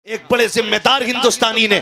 एक बड़े जिम्मेदार हिंदुस्तानी ने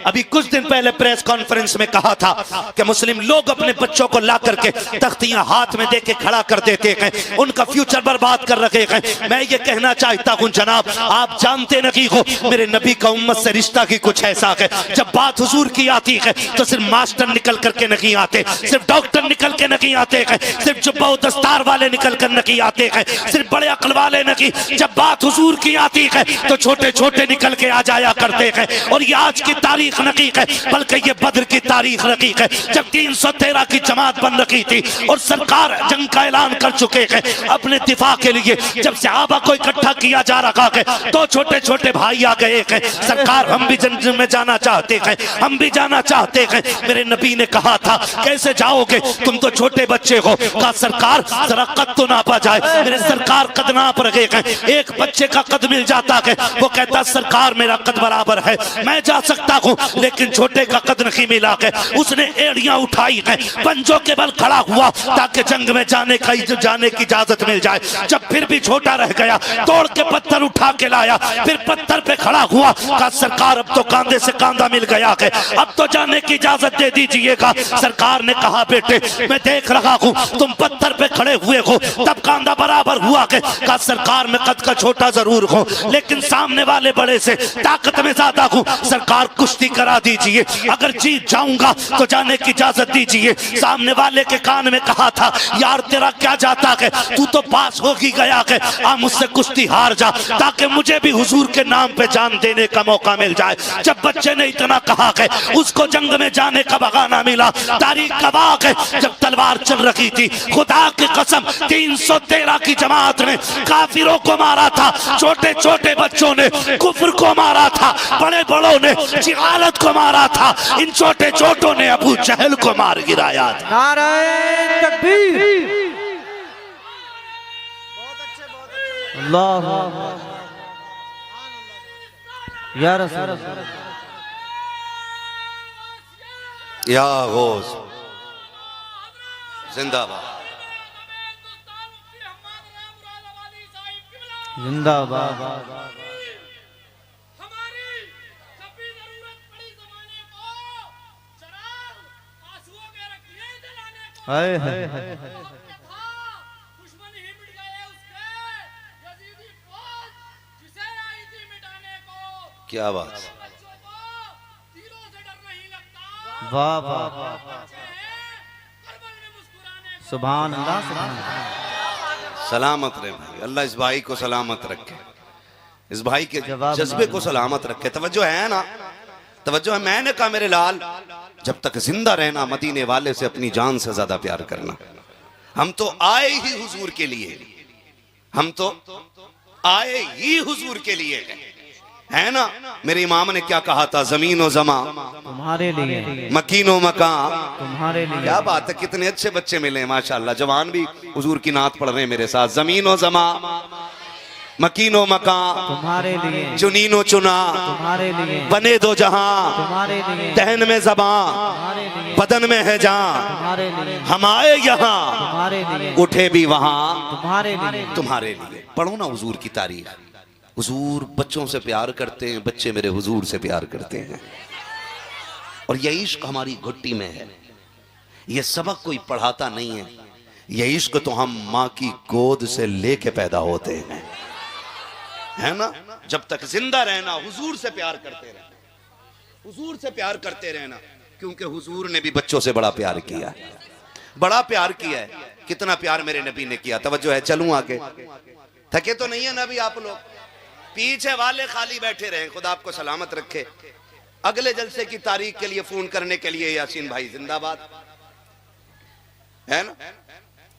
अभी कुछ दिन पहले प्रेस कॉन्फ्रेंस में कहा था कि मुस्लिम लोग अपने बच्चों को ला करके तख्तियां हाथ में देके खड़ा कर देते हैं, उनका फ्यूचर बर्बाद कर रखे हैं। मैं ये कहना चाहता हूं जनाब, आप जानते नहीं हो मेरे नबी का उम्मत से रिश्ता की कुछ ऐसा है, जब बात हुजूर की आती है तो सिर्फ मास्टर निकल करके नहीं आते, सिर्फ डॉक्टर निकल के नहीं आते हैं, सिर्फ जुब्बा दस्तार वाले निकल कर नहीं आते हैं, सिर्फ बड़े अक्ल वाले नहीं। जब बात हुजूर की आती है तो छोटे छोटे निकल आ जाया करते हैं। और ये आज की तारीख नहीं है बल्कि ये बद्र की तारीख नहीं है, जब 313 की जमात बन रखी थी और सरकार जंग का ऐलान कर चुके हैं अपने दिफा के लिए। जब सहाबा को इकट्ठा किया जा रहा है तो छोटे छोटे भाई आ गए हैं, सरकार हम भी जंग में जाना चाहते हैं, हम भी जाना चाहते हैं। मेरे नबी ने कहा था कैसे जाओगे, तुम तो छोटे बच्चे हो। कहा सरकार जरा कद तो नापा जाए। मेरे सरकार कद नाप रहे हैं, एक बच्चे का कद मिल जाता है, वो कहता सरकार मेरा कद बराबर है, मैं जा सकता हूं, लेकिन छोटे का कद नहीं मिला है। उसने एड़ियां उठाई है, पंजों के बल खड़ा हुआ ताकि जंग में जाने की इजाजत मिल जाए। जब फिर भी छोटा रह गया, तोड़ के पत्थर उठा के लाया, फिर पत्थर पे खड़ा हुआ। कहा सरकार अब तो कांधे से कांधा मिल गया है, अब तो जाने की इजाजत दे दीजिएगा। सरकार ने कहा बेटे मैं देख रहा हूं तुम पत्थर पे खड़े हुए हो, तब कांधा बराबर हुआ है। कहा सरकार मैं कद का छोटा जरूर हूं लेकिन सामने वाले बड़े से ताकत में ज्यादा हूं, सरकार कुश्ती करा दीजिए, अगर जीत जाऊंगा तो जाने की इजाजत दीजिए। सामने वाले के कान में कहा था यार तेरा क्या जाता है, तू तो पास हो ही गया है, आ मुझसे कुश्ती हार जा ताकि मुझे भी हुजूर के नाम पे जान देने का मौका मिल जाए। जब बच्चे ने इतना कहा है उसको जंग में जाने का बहाना मिला। तारीख गवाह है जब तलवार चल रही थी, खुदा की कसम 313 की जमात ने काफिरों को मारा था, छोटे छोटे बच्चों ने कुफ्र को मारा था, बड़े बड़ों ने जिहालत को मारा था, इन छोटे छोटों ने अबू जहल को मार गिराया था। नारे तकबीर, अल्लाह या रसूल या गौस जिंदाबाद जिंदाबाद। हाय हाय हाय क्या बात, वाह वाह सुभान अल्लाह सुभान अल्लाह। सलामत रहे भाई, अल्लाह इस भाई को सलामत रखे, इस भाई के जज्बे को सलामत रखे। तवज्जो है ना, तवज्जो है। मैंने कहा मेरे लाल जब तक जिंदा रहना मदीने वाले से अपनी जान से ज्यादा प्यार करना। हम तो आए ही हुजूर के लिए, हम तो आए ही हुजूर के लिए है ना। मेरे इमाम ने क्या कहा था, जमीन और जमा तुम्हारे लिए, मकीनो मकान तुम्हारे लिए। क्या बात है, कितने अच्छे बच्चे मिले हैं माशाल्लाह। जवान भी हुजूर की नात पढ़ रहे हैं मेरे साथ। जमीन और जमा मकीनो मकान तुम्हारे लिए, चुनीनो चुना तुम्हारे लिए, बने दो जहां तुम्हारे लिए, दहन में जबां तुम्हारे लिए, बदन में है जान, तुम्हारे लिए, हम आए यहाँ तुम्हारे लिए, उठे भी वहां तुम्हारे लिए, तुम्हारे लिए। पढ़ो ना हुजूर की तारीख। हुजूर बच्चों से प्यार करते हैं, बच्चे मेरे हुजूर से प्यार करते हैं, और ये इश्क हमारी घुट्टी में है। ये सबक कोई पढ़ाता नहीं है, ये इश्क तो हम माँ की गोद से लेके पैदा होते हैं, है ना। जब तक जिंदा रहना हुजूर से प्यार करते रहना, हुजूर से प्यार करते रहना, क्योंकि हुजूर ने भी बच्चों से बड़ा प्यार किया है, बड़ा प्यार किया है। कितना प्यार मेरे नबी ने किया। तवज्जो है, चलूं आगे, थके तो नहीं है नबी आप लोग, पीछे वाले खाली बैठे रहे, खुदा आपको सलामत रखे। अगले जलसे की तारीख के लिए फोन करने के लिए यासीन भाई जिंदाबाद, है ना।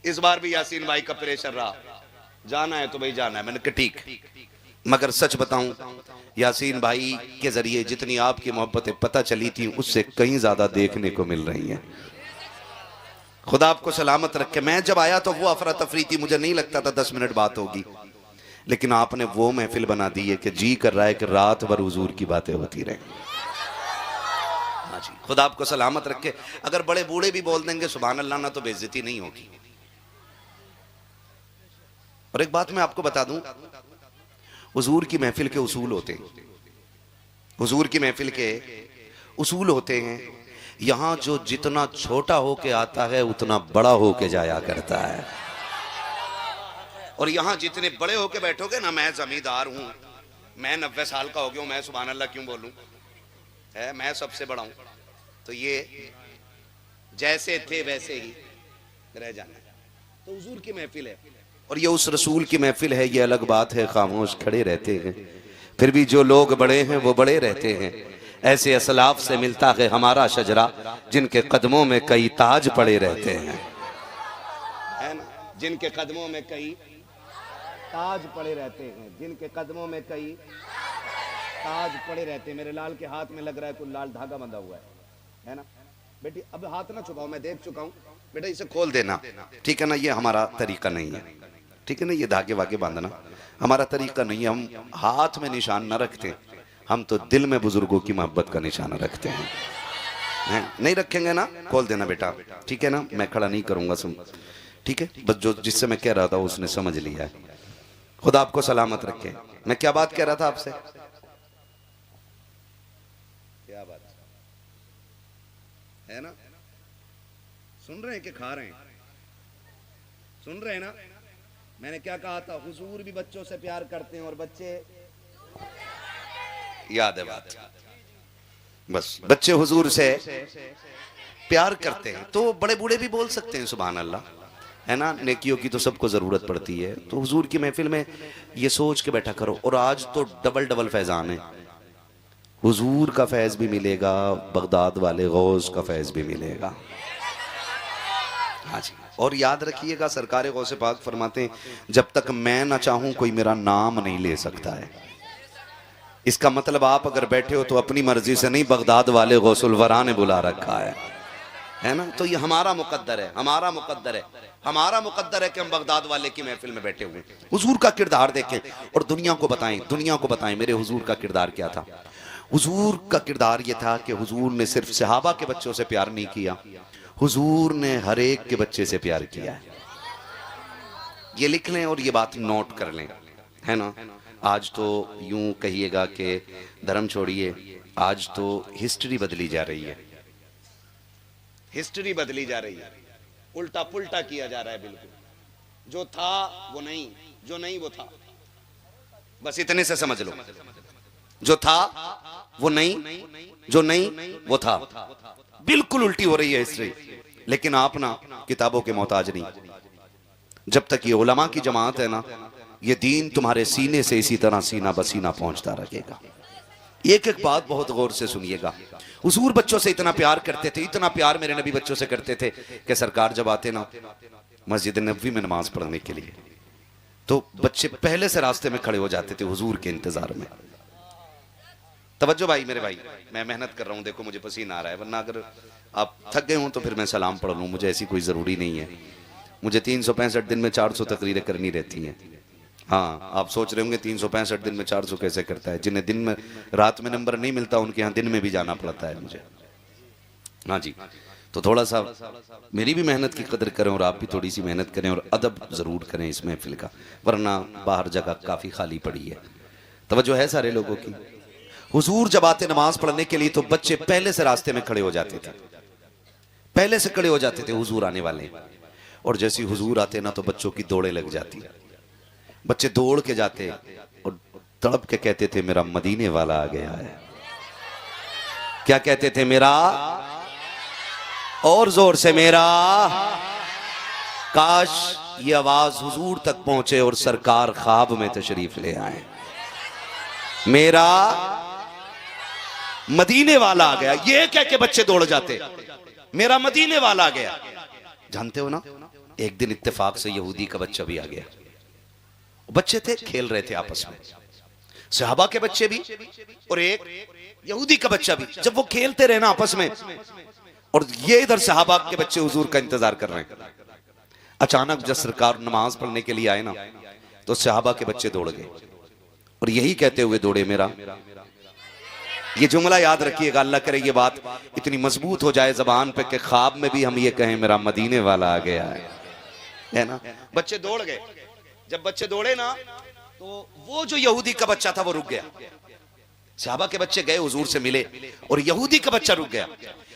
इस बार भी यासीन भाई का प्रेशर रहा, जाना है तो भाई जाना है। मैंने कहा ठीक, मगर सच बताऊं यासीन भाई के जरिए जितनी आपकी मोहब्बतें पता चली थी उससे कहीं ज्यादा देखने को मिल रही हैं। खुदा आपको सलामत रखे। मैं जब आया तो वो अफरा तफरी थी, मुझे नहीं लगता था 10 मिनट बात होगी, लेकिन आपने वो महफिल बना दी है कि जी कर रहा है कि रात भर हुजूर की बातें होती रहे। हाँ जी, खुदा आपको सलामत रखे। अगर बड़े बूढ़े भी बोल देंगे सुभान अल्लाह ना तो बेइज्जती नहीं होगी। और एक बात मैं आपको बता दूं, हुजूर की महफिल के उसूल होते हैं। हुजूर की महफिल के उसूल होते हैं, यहां जो जितना छोटा होके आता है उतना बड़ा होके जाया करता है, और यहां जितने बड़े होके बैठोगे ना, मैं जमींदार हूं, मैं 90 साल का हो गया हूं, मैं सुभान अल्लाह क्यों बोलूं, है मैं सबसे बड़ा हूं, तो ये जैसे थे वैसे ही रह जाना है। तो हुजूर की महफिल है और ये उस रसूल की महफिल है। ये अलग बात है, खामोश खड़े रहते हैं, फिर भी जो लोग बड़े हैं वो बड़े रहते हैं। ऐसे असलाफ से मिलता है हमारा शजरा, जिनके कदमों में कई ताज पड़े रहते हैं, है ना, जिनके कदमों में कई ताज पड़े रहते हैं, जिनके कदमों में कई ताज पड़े रहते हैं। मेरे लाल के हाथ में लग रहा है कोई लाल धागा बंधा हुआ है ना। बेटी अब हाथ ना छुपाओ, मैं देख चुका हूं, बेटा इसे खोल देना, ठीक है ना। ये हमारा तरीका नहीं है, ठीक है ना, ये धागे वागे बांधना हमारा तरीका नहीं है। हम हाथ में निशान न रखते, हम तो दिल में बुजुर्गों की मोहब्बत का निशान रखते हैं। नहीं रखेंगे ना, खोल देना बेटा, ठीक है ना, मैं खड़ा नहीं करूंगा, सुन, ठीक है। बस जो जिससे मैं कह रहा था उसने समझ लिया है। खुदा आपको सलामत रखे। मैं क्या बात कह रहा था आपसे, क्या बात है ना, सुन रहे हैं कि खा रहे हैं, सुन रहे हैं ना। मैंने क्या कहा था, हुजूर भी बच्चों से प्यार करते हैं और बच्चे, याद है बात, बस बच्चे हुजूर से प्यार करते हैं तो बड़े बूढ़े भी बोल सकते हैं सुभान अल्लाह, है ना। नेकियों की तो सबको जरूरत पड़ती है, तो हुजूर की महफिल में ये सोच के बैठा करो। और आज तो डबल डबल फैजान है, हुजूर का फैज भी मिलेगा, बगदाद वाले गौस का फैज भी मिलेगा। हाँ जी, और याद रखिएगा सरकार गौसे पाक फरमाते हैं, जब तक मैं ना चाहूं कोई मेरा नाम नहीं ले सकता है। इसका मतलब आप अगर बैठे हो तो अपनी मर्जी से नहीं, बगदाद वाले गौसुल वरा ने बुला रखा है ना। तो ये हमारा मुकद्दर है, हमारा मुकद्दर है, हमारा मुकद्दर है कि हम बगदाद वाले की महफिल में बैठे हुए हैं। हुजूर का किरदार देखें और दुनिया को बताएं, दुनिया को बताएं मेरे हुजूर का किरदार क्या था। हुजूर का किरदार ये था कि हुजूर ने सिर्फ सहाबा के बच्चों से प्यार नहीं किया, हुजूर ने हर एक के बच्चे से प्यार किया है। ये लिख लें और ये बात नोट कर लें, है ना। आज तो यूं कहिएगा कि धर्म छोड़िए, आज तो हिस्ट्री बदली जा रही है, हिस्ट्री बदली जा रही है, उल्टा पुल्टा किया जा रहा है बिल्कुल। जो था वो नहीं, जो नहीं वो था, बस इतने से समझ लो। जो था वो नहीं, जो नहीं वो था, बिल्कुल उल्टी हो रही है हिस्ट्री। लेकिन आप ना किताबों के मोहताज नहीं, जब तक ये उलमा की जमात है ना, ये दीन तुम्हारे सीने से इसी तरह सीना बसीना पहुंचता रहेगा। एक एक बात बहुत गौर से सुनिएगा। हुजूर बच्चों से इतना प्यार करते थे, इतना प्यार मेरे नबी बच्चों से करते थे कि सरकार जब आते ना मस्जिद नबवी में नमाज पढ़ने के लिए, तो बच्चे पहले से रास्ते में खड़े हो जाते थे हुजूर के इंतजार में। तवज्जो भाई, मेरे भाई, मैं मेहनत कर रहा हूं, देखो मुझे पसीना आ रहा है, वरना अगर आप थक गए हो तो फिर मैं सलाम पढ़ लूं, मुझे ऐसी कोई जरूरी नहीं है। मुझे 365 दिन में 400 तकरीरें करनी रहती हैं। हाँ, आप सोच रहे होंगे 365 दिन में 400 कैसे करता है। जिन्हें दिन में रात में नंबर नहीं मिलता उनके यहाँ दिन में भी जाना पड़ता है मुझे। हाँ जी, तो थोड़ा सा मेरी भी मेहनत की कदर करें और आप भी थोड़ी सी मेहनत करें और अदब जरूर करें इस महफिल का, वरना बाहर जगह काफी खाली पड़ी है। तवज्जो है सारे लोगों की। हुजूर जब आते नमाज पढ़ने के लिए तो बच्चे पहले से रास्ते में खड़े हो जाते थे, पहले से खड़े हो जाते थे हुजूर आने वाले। और जैसे हुजूर आते ना तो बच्चों की दौड़े लग जाती, बच्चे दौड़ के जाते और तड़प के कहते थे मेरा मदीने वाला आ गया है। क्या कहते थे? मेरा, और जोर से मेरा। काश ये आवाज हुजूर तक पहुंचे और सरकार ख्वाब में तशरीफ ले आए, मेरा मदीने वाला आ गया। ये कह के बच्चे दौड़ जाते, मेरा मदीने वाला आ गया। जानते हो ना, एक दिन इत्तेफाक से यहूदी का बच्चा भी आ गया। बच्चे थे, खेल रहे थे आपस में, सहाबा के बच्चे भी और एक यहूदी का बच्चा भी। जब वो खेलते रहे ना आपस में, और ये इधर सहाबा के बच्चे हुजूर का इंतजार कर रहे हैं, अचानक जब सरकार नमाज पढ़ने के लिए आए ना, तो सहाबा के बच्चे दौड़ गए और यही कहते हुए दौड़े, मेरा। ये जुमला याद रखिएगा, अल्लाह करे ये बात इतनी मजबूत हो जाए जबान पे कि ख्वाब में भी हम ये कहें मेरा मदीने वाला आ गया है ना। बच्चे दौड़ गए। जब बच्चे दौड़े ना, तो वो जो यहूदी का बच्चा था वो रुक गया। सहाबा के बच्चे गए हुजूर से मिले और यहूदी का बच्चा रुक गया।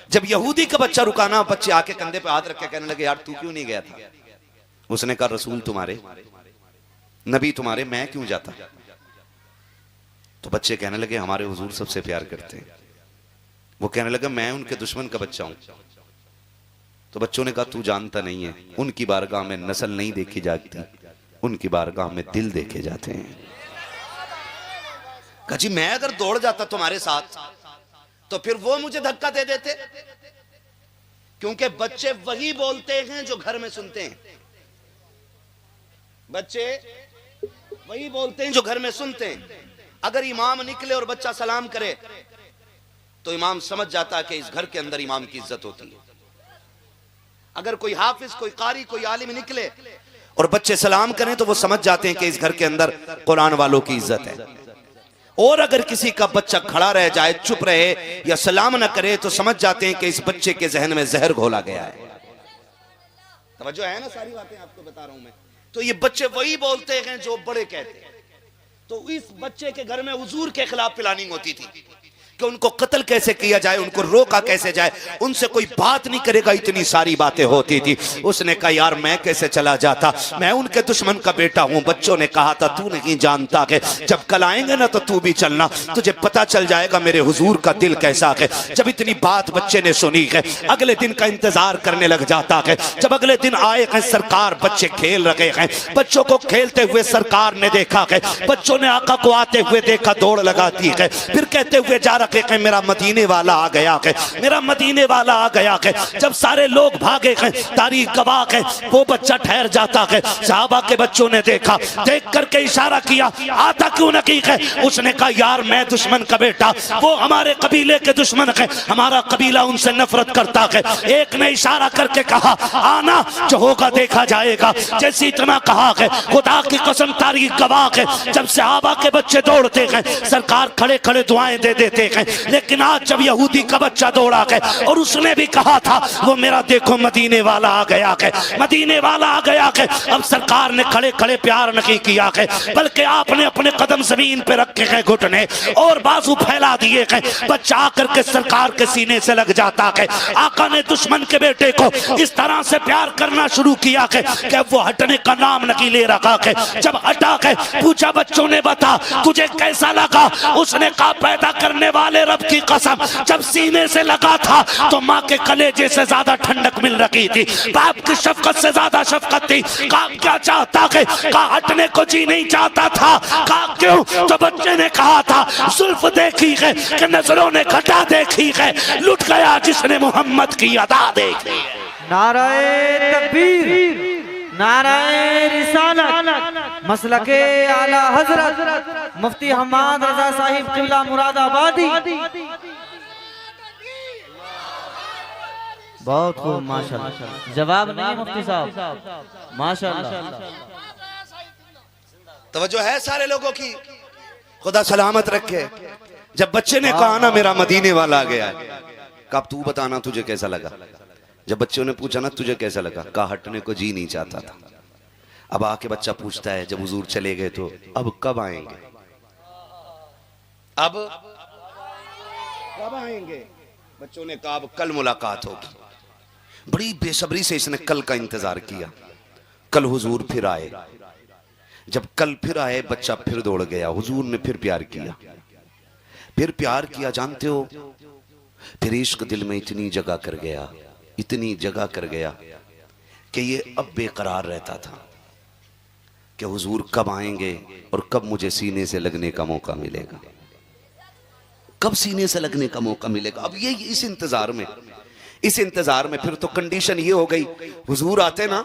जब यहूदी का बच्चा रुका ना, बच्चे आके कंधे पे हाथ रख के कहने लगे यार तू क्यों नहीं गया था? उसने कहा रसूल तुम्हारे, नबी तुम्हारे, मैं क्यों जाता? तो बच्चे कहने लगे हमारे हुजूर सबसे प्यार करते हैं। वो कहने लगा मैं उनके दुश्मन का बच्चा हूं। तो बच्चों ने कहा तू जानता नहीं है, उनकी बारगाह में नस्ल नहीं देखी जाती, उनकी बारगाह में दिल देखे जाते हैं। कहा जी मैं अगर दौड़ जाता तुम्हारे साथ तो फिर वो मुझे धक्का दे देते, क्योंकि बच्चे वही बोलते हैं जो घर में सुनते हैं। बच्चे वही बोलते हैं जो घर में सुनते हैं। अगर इमाम निकले और बच्चा सलाम करे तो इमाम समझ जाता है कि इस घर के अंदर इमाम की इज्जत होती है। अगर कोई हाफिज, कोई कारी, कोई आलिम निकले और बच्चे सलाम करें तो वो समझ जाते हैं कि इस घर के अंदर कुरान वालों की इज्जत है। और अगर किसी का बच्चा खड़ा रह जाए, चुप रहे या सलाम न करे तो समझ जाते हैं कि इस बच्चे के जहन में जहर घोला गया है। तवज्जो है ना, सारी बातें आपको बता रहा हूं मैं। तो ये बच्चे वही बोलते हैं जो बड़े कहते हैं। तो इस बच्चे के घर में हुजूर के खिलाफ प्लानिंग होती थी कि उनको कत्ल कैसे किया जाए, उनको रोका कैसे जाए, उनसे कोई बात नहीं करेगा, इतनी सारी बातें होती थी। उसने कहा यार मैं कैसे चला जाता, मैं उनके दुश्मन का बेटा हूं। बच्चों ने कहा था तू नहीं जानता कि जब कल आएंगे ना तो तू भी चलना, तुझे पता चल जाएगा मेरे हुजूर का दिल कैसा है। जब इतनी बात बच्चे ने सुनी है, अगले दिन का इंतजार करने लग जाता है। जब अगले दिन आए हैं सरकार, बच्चे खेल रहे हैं, बच्चों को खेलते हुए सरकार ने देखा है, बच्चों ने आका को आते हुए देखा, दौड़ लगाती है, फिर कहते हुए जा के मेरा मदीने वाला आ गया है, मेरा मदीने वाला आ गया है। जब सारे लोग भागे हैं, तारीख गवाह है, वो बच्चा ठहर जाता है। सहाबा के बच्चों ने देखा, देख करके इशारा किया आता क्यों नहीं है? उसने कहा यार मैं दुश्मन का बेटा, वो हमारे कबीले के दुश्मन है, हमारा कबीला उनसे नफरत करता है। एक ने इशारा करके कहा आना, जो होगा देखा जाएगा। जैसे इतना कहा है, खुदा की कसम तारीख गवाह है, जब सहाबा के बच्चे दौड़ते हैं सरकार खड़े खड़े दुआएं दे देते हैं। लेकिन आज जब यहूदी का बच्चा दौड़ा है और उसने भी कहा था वो मेरा देखो मदीने वाला आ गया है, मदीने वाला आ गया है, अब सरकार ने खड़े खड़े प्यार नहीं किया है, बल्कि आपने अपने कदम जमीन पे रखे हैं, घुटने और बाजू फैला दिए हैं। बच्चा आकर के सरकार के सीने से लग जाता है। आका ने दुश्मन के बेटे को इस तरह से प्यार करना शुरू किया है कि वो हटने का नाम नहीं ले रखा है। जब हटा है पूछा बच्चों ने बता तुझे कैसा लगा? उसने कहा पैदा करने वाले रब की कसम, जब सीने से लगा था तो माँ के कलेजे से ज्यादा ठंडक मिल रही थी, बाप की शफकत से ज्यादा शफकत थी। कहा क्या चाहता है? कहा हटने को जी नहीं चाहता था। कहा क्यों? तो बच्चे ने कहा था जुल्फ देखी है कि नजरों ने घटा देखी है, लुट गया जिसने मोहम्मद की अदा देखी। नाराए तकबीर, नाराए रिसालत, मसलके आला हजरत मुफ्ती हम्माद रजा साहिब किबला मुरादाबादी। बहुत खूब माशाल्लाह, जवाब नहीं मुफ्ती साहब, माशाल्लाह। तवज्जो है सारे लोगों की, खुदा सलामत रखे। जब बच्चे ने कहा ना मेरा मदीने वाला आ गया, कब तू बताना तुझे कैसा लगा? जब बच्चों ने पूछा ना तुझे कैसा लगा, कहा हटने को जी नहीं चाहता था। अब आके बच्चा पूछता है जब हुजूर चले गए तो अब कब आएंगे? अब कब आएंगे? बच्चों ने कहा अब कल मुलाकात होगी। बड़ी बेसब्री से इसने कल का इंतजार किया। कल हुजूर फिर आए। जब कल फिर आए बच्चा फिर दौड़ गया। हुजूर ने फिर प्यार किया, फिर प्यार किया। जानते हो फिर इश्क दिल में इतनी जगह कर गया, इतनी जगह कर गया कि ये अब बेकरार रहता था कि हुजूर कब आएंगे और कब मुझे सीने से लगने का मौका मिलेगा, कब सीने से लगने का मौका मिलेगा। अब ये इस इंतजार में फिर तो कंडीशन ये हो गई, हुजूर आते ना,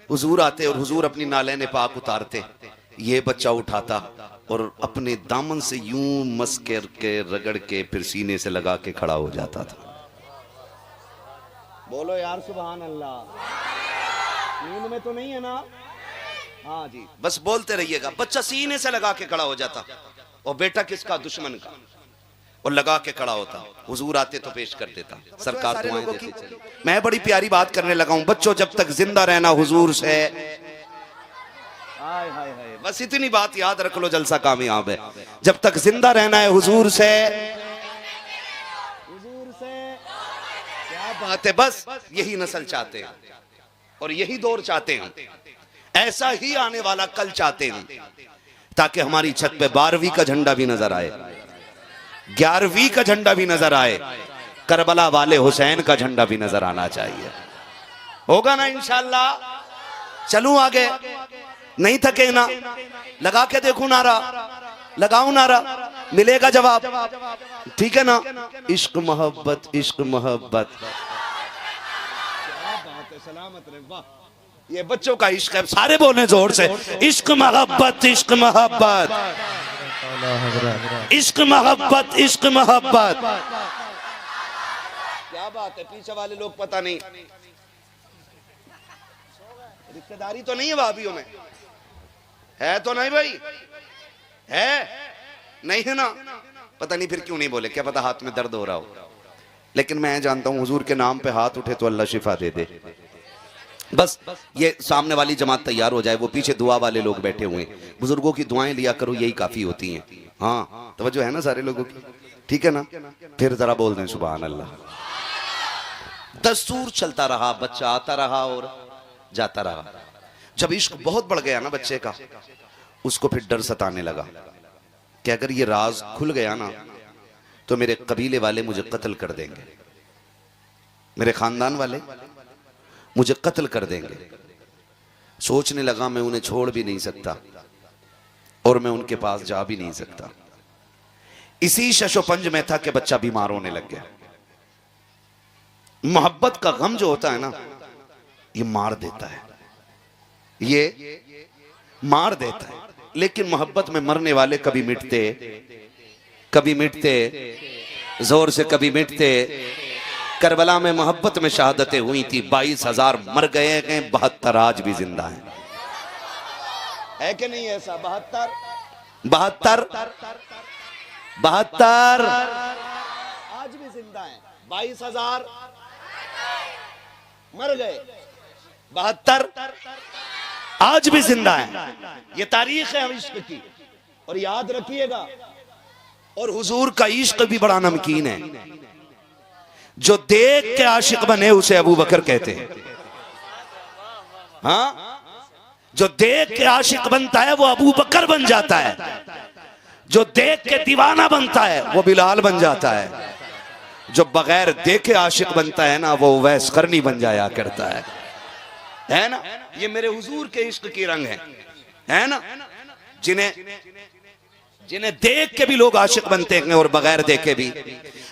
हुजूर आते और हुजूर अपनी नालैन पाक उतारते, ये बच्चा उठाता और अपने दामन से यूं मस करके रगड़ के फिर सीने से लगा के खड़ा हो जाता था। बोलो यार सुभान अल्लाह। नींद में तो नहीं है ना? हाँ जी, बस बोलते रहिएगा। बच्चा सीने से लगा के खड़ा हो जाता और बेटा किसका? दुश्मन का, और लगा के खड़ा होता। हुजूर आते तो पेश कर देता, सरकार दुआएं देती चली। मैं बड़ी प्यारी बात करने लगा हूं। बच्चों जब तक जिंदा रहना हुजूर से, हाय हाय हाय, बस इतनी बात याद रख लो, जलसा कामयाब है। जब तक जिंदा रहना है हुजूर से, क्या बात है, बस यही नस्ल चाहते हैं और यही दौर चाहते हैं, ऐसा ही आने वाला कल चाहते हैं, ताकि हमारी छत पे 12वीं का झंडा भी नजर आए, 11वीं का झंडा भी नजर आए, करबला वाले हुसैन का झंडा भी नजर आना चाहिए। होगा ना इंशाअल्लाह। चलूं आगे, नहीं थके ना, लगा के देखूं नारा, लगाऊं नारा, मिलेगा जवाब, ठीक है ना। इश्क मोहब्बत, इश्क मोहब्बत, सलामत रहे, वाह। ये बच्चों का इश्क है, सारे बोले जोर से, इश्क मोहब्बत, इश्क मोहब्बत, इश्क मोहब्बत, इश्क मोहब्बत। क्या बात है, पीछे वाले लोग पता नहीं, रिश्तेदारी तो नहीं है भाभीयों में, है तो नहीं भाई, है नहीं है ना, पता नहीं फिर क्यों नहीं बोले, क्या पता हाथ में दर्द हो रहा हो। लेकिन मैं जानता हूं हुजूर के नाम पे हाथ उठे तो अल्लाह शिफा दे दे। बस ये सामने वाली जमात तैयार हो जाए, वो पीछे दुआ वाले लोग बैठे हुए हैं, बुजुर्गों की दुआएं लिया करो, यही काफी होती हैं। हाँ तवज्जो है ना सारे लोगों की, ठीक है ना। फिर जरा बोल दें सुभान अल्लाह। दस्तूर चलता रहा, बच्चा आता रहा और जाता रहा। जब इश्क बहुत बढ़ गया ना बच्चे का, उसको फिर डर सताने लगा कि अगर ये राज खुल गया ना तो मेरे कबीले वाले मुझे कत्ल कर देंगे, मेरे खानदान वाले मुझे कत्ल कर देंगे। सोचने लगा मैं उन्हें छोड़ भी नहीं सकता और मैं उनके पास जा भी नहीं सकता। इसी शशोपंज में था कि बच्चा बीमार होने लग गया। मोहब्बत का गम जो होता है ना, ये मार देता है, ये मार देता है। लेकिन मोहब्बत में मरने वाले कभी मिटते, कभी मिटते, जोर से कभी मिटते। करबला में मोहब्बत में शहादतें हुई थी, 22,000 मर गए हैं, 72 आज भी जिंदा हैं। है कि नहीं ऐसा? 72 आज भी जिंदा हैं। 22,000 मर गए, 72 आज भी जिंदा है। ये तारीख है इश्क की, और याद रखिएगा। और हुजूर का इश्क भी बड़ा नमकीन है। जो देख के आशिक बने उसे अबू बकर कहते हैं। हाँ, जो देख के आशिक बनता है वो अबू बकर बन जाता है, जो देख के दीवाना बनता है वो बिलाल बन जाता है, जो बगैर देखे आशिक बनता है ना वो उवैस करनी बन जाया करता है ना। ये मेरे हुजूर के इश्क की रंग है ना। जिन्हें देख के भी लोग आशिक बनते हैं और बगैर देखे भी।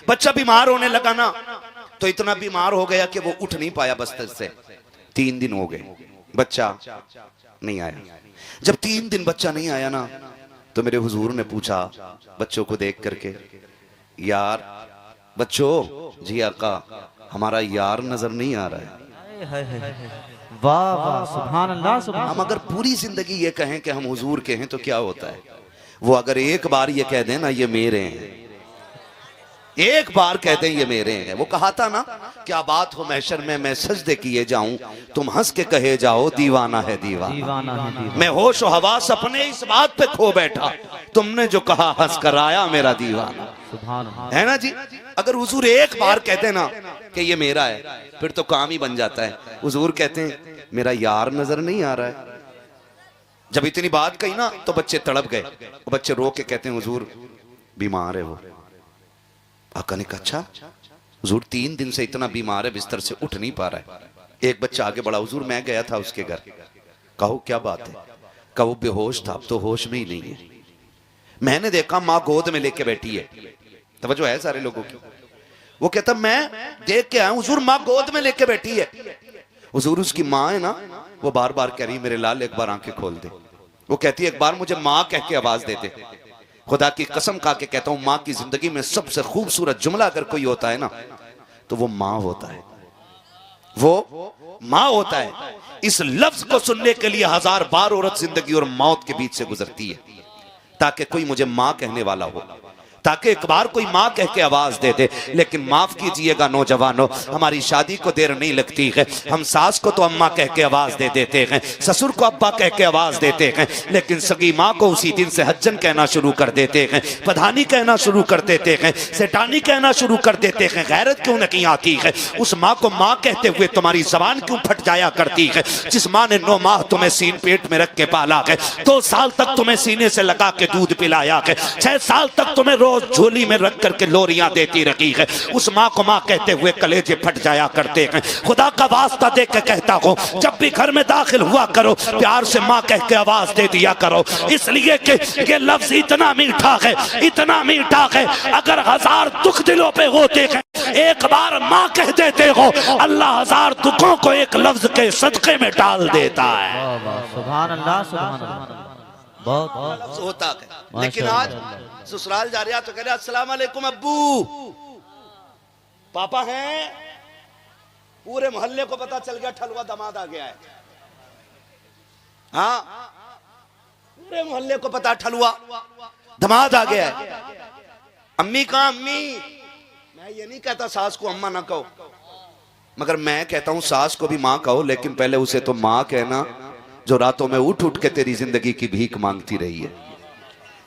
बच्चा बीमार होने लगा ना, तो इतना बीमार हो गया कि वो उठ नहीं पाया बस्तर से। 3 दिन हो गए, बच्चा नहीं आया। जब 3 दिन बच्चा नहीं आया ना, तो मेरे हुजूर ने पूछा बच्चों को देख करके, यार बच्चों, जी आका हमारा यार नजर नहीं आ रहा है। वाह वाह, सुभान अल्लाह, सुभान। हम अगर पूरी जिंदगी ये कहें कि हम हुजूर के हैं तो क्या होता है? वो अगर एक बार ये कह दें ना ये मेरे हैं, एक बार कहते हैं ये मेरे हैं। वो कहा था ना, क्या बात हो महशर में मैं सजदे किए जाऊं, तुम हंस के कहे जाओ दीवाना है दीवाना। मैं होश और हवास अपने इस बात पे खो बैठा, तुमने जो कहा हंस कर आया मेरा दीवाना। है ना जी। अगर हुजूर एक बार कहते ना कि ये मेरा है, फिर तो काम ही बन जाता है। हुजूर कहते हैं मेरा यार नजर नहीं आ रहा है। जब इतनी बात कही ना तो बच्चे तड़प गए। बच्चे रो के कहते हैं हुजूर बीमार है वो। आका ने कहा अच्छा हुजूर 3 दिन से इतना बीमार है, बिस्तर से उठ नहीं पा रहा है। एक बच्चा आगे बढ़ा, हुजूर मैं गया था उसके घर। कहो क्या बात है? कहा वो बेहोश था, अब तो होश में ही नहीं है। मैंने देखा माँ गोद में लेके बैठी है। तवज्जो है सारे लोगों की। वो कहता मैं देख के आया हुजूर माँ गोद में लेके बैठी है। हुजूर उसकी माँ है ना, वो बार बार कह रही मेरे लाल एक बार आंखें खोल दे। वो कहती है एक बार मुझे माँ कह के आवाज दे दे। खुदा की कसम खा के कहता हूं, माँ की जिंदगी में सबसे खूबसूरत जुमला अगर कोई होता है ना तो वो माँ होता है, वो माँ होता है। इस लफ्ज को सुनने के लिए 1000 बार औरत जिंदगी और मौत के बीच से गुजरती है, ताकि कोई मुझे माँ कहने वाला हो। ताकि एक बार कोई माँ कह के आवाज दे दे। लेकिन माफ कीजिएगा नौजवानों, हमारी शादी को देर नहीं लगती है, हम सास को तो अम्मा कह के आवाज दे देते हैं, ससुर को अब्बा कह के आवाज देते हैं, लेकिन सगी माँ को उसी दिन से हज्जन कहना शुरू कर देते हैं, पधानी कहना शुरू कर देते हैं, सेठानी कहना शुरू कर देते हैं। गैरत क्यों नहीं आती है? उस माँ को माँ कहते हुए तुम्हारी जबान क्यों फट जाया करती है? जिस माँ ने 9 माह तुम्हें सीन पेट में रख के पाला है, 2 साल तक तुम्हें सीने से लगा के दूध पिलाया है, 6 साल तक तुम्हें रोज झोली में रख करके लोरियां देती रही है, उस माँ को माँ कहते हुए कलेजे फट जाया करते हैं। खुदा का वास्ता दे के कहता हूँ, जब भी घर में दाखिल हुआ करो प्यार से माँ कह के आवाज दे दिया करो, इसलिए कि ये लफ्ज इतना मीठा है, इतना मीठा है, अगर 1000 दुख दिलों पे होते हैं, एक बार माँ कह देते हो, अल्लाह 1000 दुखों को एक लफ्ज के सदके में डाल देता है। सुभान अल्लाह, सुभान अल्लाह। बहुत होता है। लेकिन आज ससुराल जा रहा तो कह रहा अस्सलाम वालेकुम अब्बू, पापा हैं, पूरे मोहल्ले को पता चल गया ठलुआ दामाद आ गया है। हाँ, पूरे मोहल्ले को पता ठलुआ दामाद आ गया है। अम्मी कहाँ? अम्मी, मैं ये नहीं कहता सास को अम्मा ना कहो, मगर मैं कहता हूं सास को भी माँ कहो, लेकिन पहले उसे तो माँ कहना जो रातों में उठ उठ के तेरी जिंदगी की भीख मांगती रही है,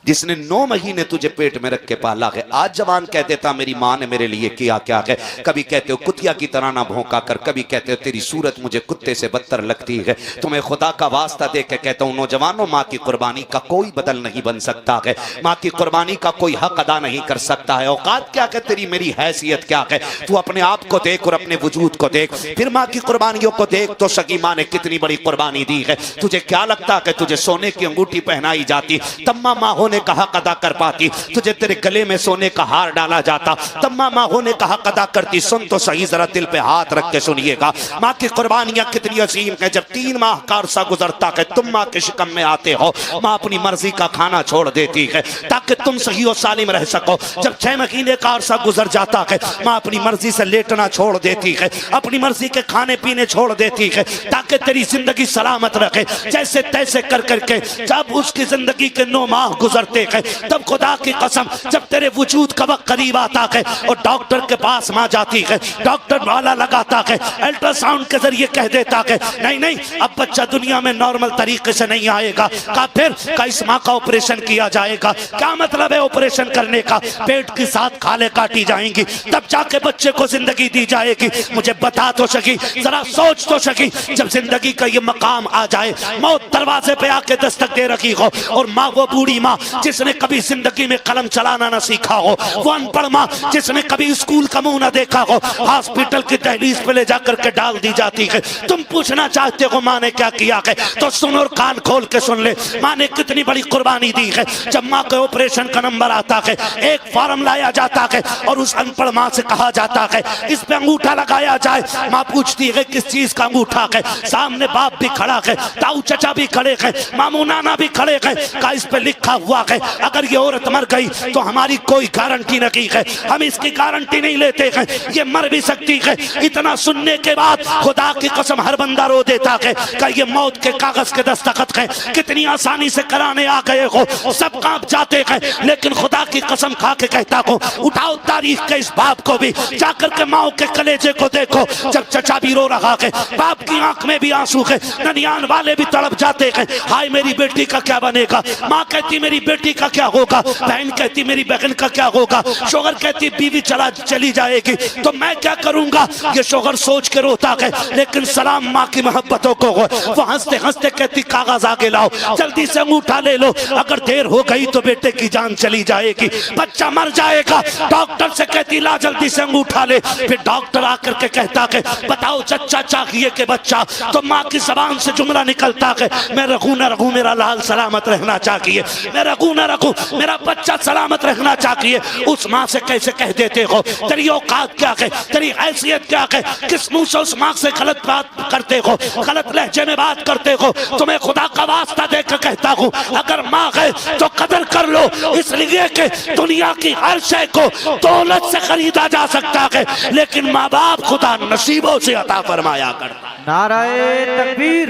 जिसने 9 महीने तुझे पेट में रख के पाला है। आज जवान कह देता मेरी माँ ने मेरे लिए किया क्या है, कभी कहते हो कुतिया की तरह ना भौंका कर, कभी कहते हो तेरी सूरत मुझे कुत्ते से बदतर लगती है। तुम्हें खुदा का वास्ता दे के कहता हूँ नौजवानों, माँ की कुर्बानी का कोई बदल नहीं बन सकता है, माँ की कुर्बानी का कोई हक अदा नहीं कर सकता है। औकात क्या है तेरी, मेरी हैसियत क्या है, तू अपने आप को देख और अपने वजूद को देख, फिर माँ की कुर्बानियों को देख तो सगी माँ ने कितनी बड़ी कुर्बानी दी है। तुझे क्या लगता है तुझे सोने की अंगूठी पहनाई जाती तब माँ होने का हक अदा कर पाती? तुझे तेरे गले में सोने का हार डाला जाता तब माँ होने का हक अदा करती? सुन तो सही, जरा दिल पे हाथ रख के सुनिएगा, माँ की कुर्बानियां कितनी अजीम है। जब 3 माह का अरसा गुजरता है, तुम माँ के शिकम में आते हो, माँ अपनी मर्जी का खाना छोड़ देती है ताकि तुम सही और सालिम रह सको। जब 6 महीने का अरसा गुजर जाता है, माँ अपनी मर्जी से लेटना छोड़ देती है, अपनी मर्जी के खाने पीने छोड़ देती है ताकि तेरी जिंदगी सलामत रखे। जैसे तैसे कर करके जब उसकी जिंदगी के 9 माह गुजरते हैं, तब खुदा की कसम जब तेरे वजूद का वक्त करीब आता है और डॉक्टर के पास मां जाती है, डॉक्टर वाला लगाता है, अल्ट्रासाउंड के जरिए कह देता है नहीं नहीं अब बच्चा दुनिया में नॉर्मल तरीके से नहीं आएगा, का फिर का इस माँ का ऑपरेशन किया जाएगा। क्या मतलब है ऑपरेशन करने का? पेट की 7 खाले काटी जाएंगी तब जाके बच्चे को जिंदगी दी जाएगी। मुझे बता तो सकी, जरा सोच तो सकी, जब जिंदगी का ये मकाम आ जाए, मौत दरवाजे पे आके दस्तक दे रखी हो और माँ वो बूढ़ी माँ जिसने कभी जिंदगी में कलम चलाना ना सीखा हो, वो अनपढ़ माँ जिसने कभी स्कूल का मुंह ना देखा हो, हॉस्पिटल की दहलीज पे ले जाकर के डाल दी जाती है। तुम पूछना चाहते हो माँ ने क्या किया है, तो सुन और कान खोल के सुन ले, माँ ने कितनी बड़ी कुर्बानी दी है। जब माँ के ऑपरेशन का नंबर आता है, एक फॉर्म लाया जाता है और उस अनपढ़ माँ से कहा जाता है इस पे अंगूठा लगाया जाए। माँ पूछती है किस चीज का अंगूठा है? सामने बाप भी खड़ा है, ताऊ चचा भी खड़े हैं, मामू नाना भी खड़े हैं, का इस पे लिखा हुआ है अगर ये औरत मर गई तो हमारी कोई गारंटी नहीं है, हम इसकी गारंटी नहीं लेते हैं, ये मर भी सकती है। इतना सुनने के बाद खुदा की कसम हर बंदा रो देता है कि ये मौत के कागज के दस्तखत हैं, कितनी आसानी से कराने आ गए हो, सब कांप जाते हैं। लेकिन खुदा की कसम खा के कहता हूँ, उठाओ तारीख के इस बाप को भी, जाकर के माओ के कलेजे को देखो। जब चचा भी रो रहा है, बाप की आंख में भी आंसू है, ननियान वाले भी तड़प जाते हैं, हाय मेरी बेटी का क्या बनेगा। माँ कहती मेरी बेटी का क्या होगा, बहन कहती मेरी बहन का क्या होगा, शोहर कहती बीवी चली जाएगी तो मैं क्या करूंगा। ये शोहर सोच के रोता है, लेकिन सलाम माँ की मोहब्बतों को वो हंसते हंसते कहती कागज आगे लाओ, जल्दी से अंगूठा ले लो, अगर देर हो गई तो बेटे की जान चली जाएगी, बच्चा मर जाएगा। डॉक्टर से कहती ला जल्दी से अंगूठा ले। फिर डॉक्टर आकर के कहता है बताओ चच्चा चाहिए कि बच्चा, तो माँ की जबान से जुमला निकलता है मैं रखूं न रखूं मेरा लाल सलामत रहना चाहिए, मैं रखूं न रखूं मेरा बच्चा सलामत रहना चाहिए। उस माँ से कैसे कह देते हो, तेरी औकात क्या है, तेरी हैसियत क्या है, किस मुंह से उस माँ से गलत बात करते हो, गलत लहजे में बात करते हो। तुम्हें खुदा का वास्ता देकर कहता हूँ अगर माँ है तो कदर कर लो, इसलिए कि दुनिया की हर शय को दौलत से खरीदा जा सकता है, लेकिन माँ बाप खुदा नसीबों से अता फरमाया करता। नाराए तकबीर,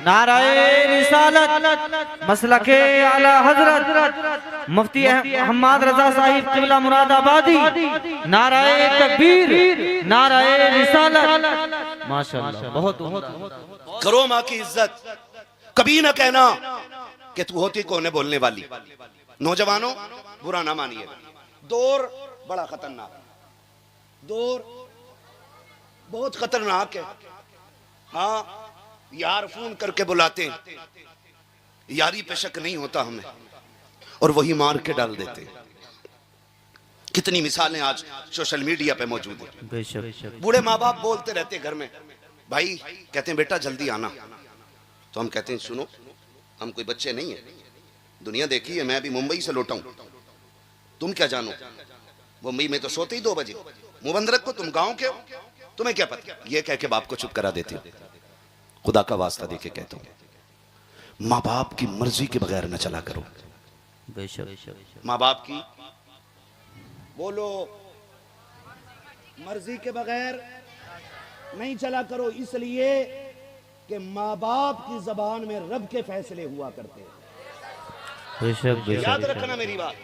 नाराए रिसालत मसलके आला हजरत मुफ्ती हम्माद रजा साहिब किबला मुरादाबादी, नाराए तकबीर, नाराए रिसालत। माशाअल्लाह, बहुत करो माँ की इज्जत। कभी ना कहना कि तू होती कौन है बोलने वाली। नौजवानों बुरा ना मानिए, दौर बड़ा खतरनाक, दौर बहुत खतरनाक है। हाँ, यार फोन करके बुलाते हैं, यारी पे शक नहीं होता हमें, और वही मार के डाल देते हैं। कितनी मिसालें आज सोशल मीडिया पे मौजूद है। बेशक। बूढ़े माँ बाप बोलते रहते घर में, भाई कहते हैं बेटा जल्दी आना, तो हम कहते हैं सुनो, हम कोई बच्चे नहीं है, दुनिया देखी है, मैं भी मुंबई से लौटा हूं, तुम क्या जानो, मुंबई में तो सोते ही 2 बजे, मुंह बंद रखो, तुम गांव के हो, तुम्हें क्या पता। ये कह के बाप को चुप करा देते हो। खुदा का वास्ता देके कहता हूं, माँ बाप की मर्जी के बगैर न चला करो। बेशक। माँ बाप की बोलो मर्जी के बगैर नहीं चला करो, इसलिए कि माँ बाप की जबान में रब के फैसले हुआ करते हैं। बेशक। याद रखना मेरी बात,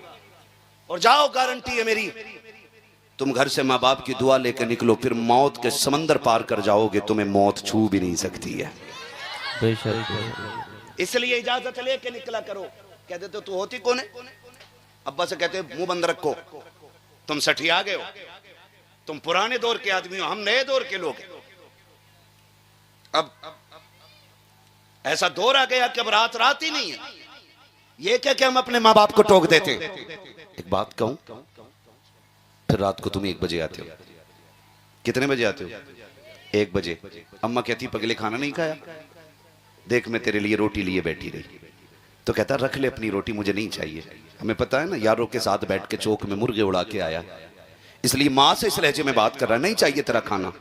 और जाओ, गारंटी है मेरी, तुम घर से माँ बाप की दुआ लेकर निकलो, फिर मौत के समंदर पार कर जाओगे, तुम्हें मौत छू भी नहीं सकती है। बेशक। इसलिए इजाजत लेके निकला करो। कह देते तू होती कौन है, अब्बा से कहते मुंह बंद रखो, तुम सठिया गए हो, तुम पुराने दौर के आदमी हो, हम नए दौर के लोग हैं। अब ऐसा दौर आ गया कि अब रात रात ही नहीं है। ये क्या कि हम अपने माँ बाप को टोक देते। एक बात कहूं, फिर रात को तुम 1 बजे आते हो। कितने बजे आते हो? 1 बजे। अम्मा कहती पगले खाना नहीं खाया, देख मैं तेरे लिए रोटी लिए बैठी रही। तो कहता रख ले अपनी रोटी, मुझे नहीं चाहिए। हमें पता है ना, यारों के साथ बैठ के चौक में मुर्गे उड़ा के आया, इसलिए माँ से इस लहजे में बात कर रहा है, नहीं चाहिए तेरा खाना,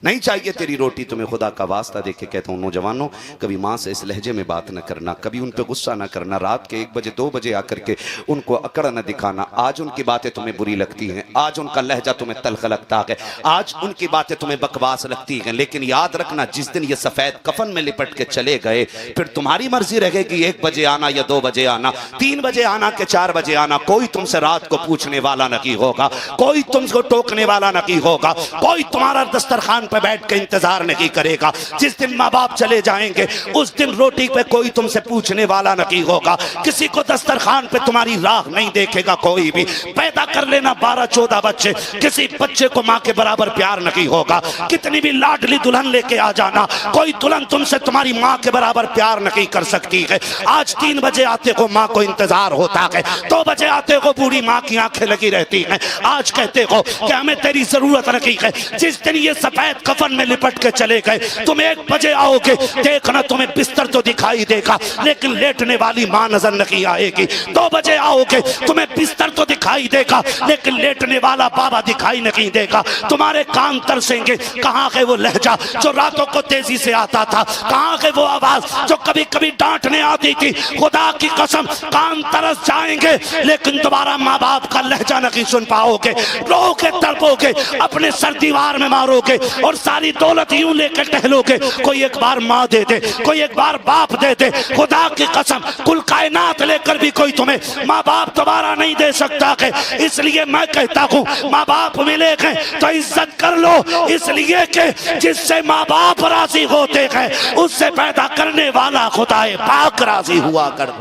नहीं चाहिए तेरी रोटी। तुम्हें खुदा का वास्ता देके कहता हूं नौजवानों, कभी माँ से इस लहजे में बात न करना, कभी उन पे गुस्सा न करना, रात के 1 बजे 2 बजे आकर के उनको अकड़ न दिखाना। आज उनकी बातें तुम्हें बुरी लगती हैं, आज उनका लहजा तुम्हें तल्ख लगता है, आज उनकी बातें तुम्हें बकवास लगती हैं, लेकिन याद रखना जिस दिन ये सफेद कफन में लिपट के चले गए, फिर तुम्हारी मर्जी रहेगी 1 बजे आना या 2 बजे आना, 3 बजे आना कि 4 बजे आना। कोई तुमसे रात को पूछने वाला नहीं होगा, कोई तुमको टोकने वाला नहीं होगा, कोई तुम्हारा दस्तरखान पे बैठ के इंतजार नहीं करेगा। जिस दिन माँ बाप चले जाएंगे उस दिन रोटी पे कोई तुमसे पूछने वाला नहीं होगा, किसी को दस्तरखान पे तुम्हारी राह नहीं देखेगा कोई भी। पैदा कर लेना 12-14 बच्चे, किसी बच्चे को माँ के बराबर प्यार नहीं होगा। कितनी भी लाडली दुल्हन लेके आ जाना, कोई दुल्हन तुमसे तुम्हारी माँ के बराबर प्यार नहीं कर सकती है। आज 3 बजे आते हो माँ को इंतजार होता है, 2 बजे आते हो बूढ़ी माँ की आंखें लगी रहती हैं। आज कहते हो कि हमें तेरी जरूरत नहीं है। जिस दिन ये सफेद कफन में लिपट के चले गए, तुम 1 बजे आओगे, देखना तुम्हें बिस्तर तो दिखाई देगा लेकिन लेटने वाली मां नजर नहीं आएगी। 2 बजे आओगे, तुम्हें बिस्तर तो दिखाई देगा लेकिन लेटने वाला बाबा दिखाई नहीं देगा। तुम्हारे कान तरसेंगे, कहां है वो लहजा जो रातों को तेजी से आता था, कहां है वो आवाज जो कभी कभी डांटने आती थी। खुदा की कसम कान तरस जाएंगे लेकिन दोबारा माँ बाप का लहजा नहीं सुन पाओगे। रोके तड़पोगे, अपने सर दीवार में मारोगे और सारी दौलत यूं लेकर टहलोगे। कोई एक बार माँ दे दे, कोई एक बार बाप दे दे। खुदा की कसम कुल कायनात लेकर भी कोई तुम्हें माँ बाप दोबारा नहीं दे सकता है। इसलिए मैं कहता हूँ माँ बाप मिले हैं तो इज्जत कर लो, इसलिए कि जिससे माँ बाप राजी होते हैं उससे पैदा करने वाला खुदाए पाक राजी हुआ कर।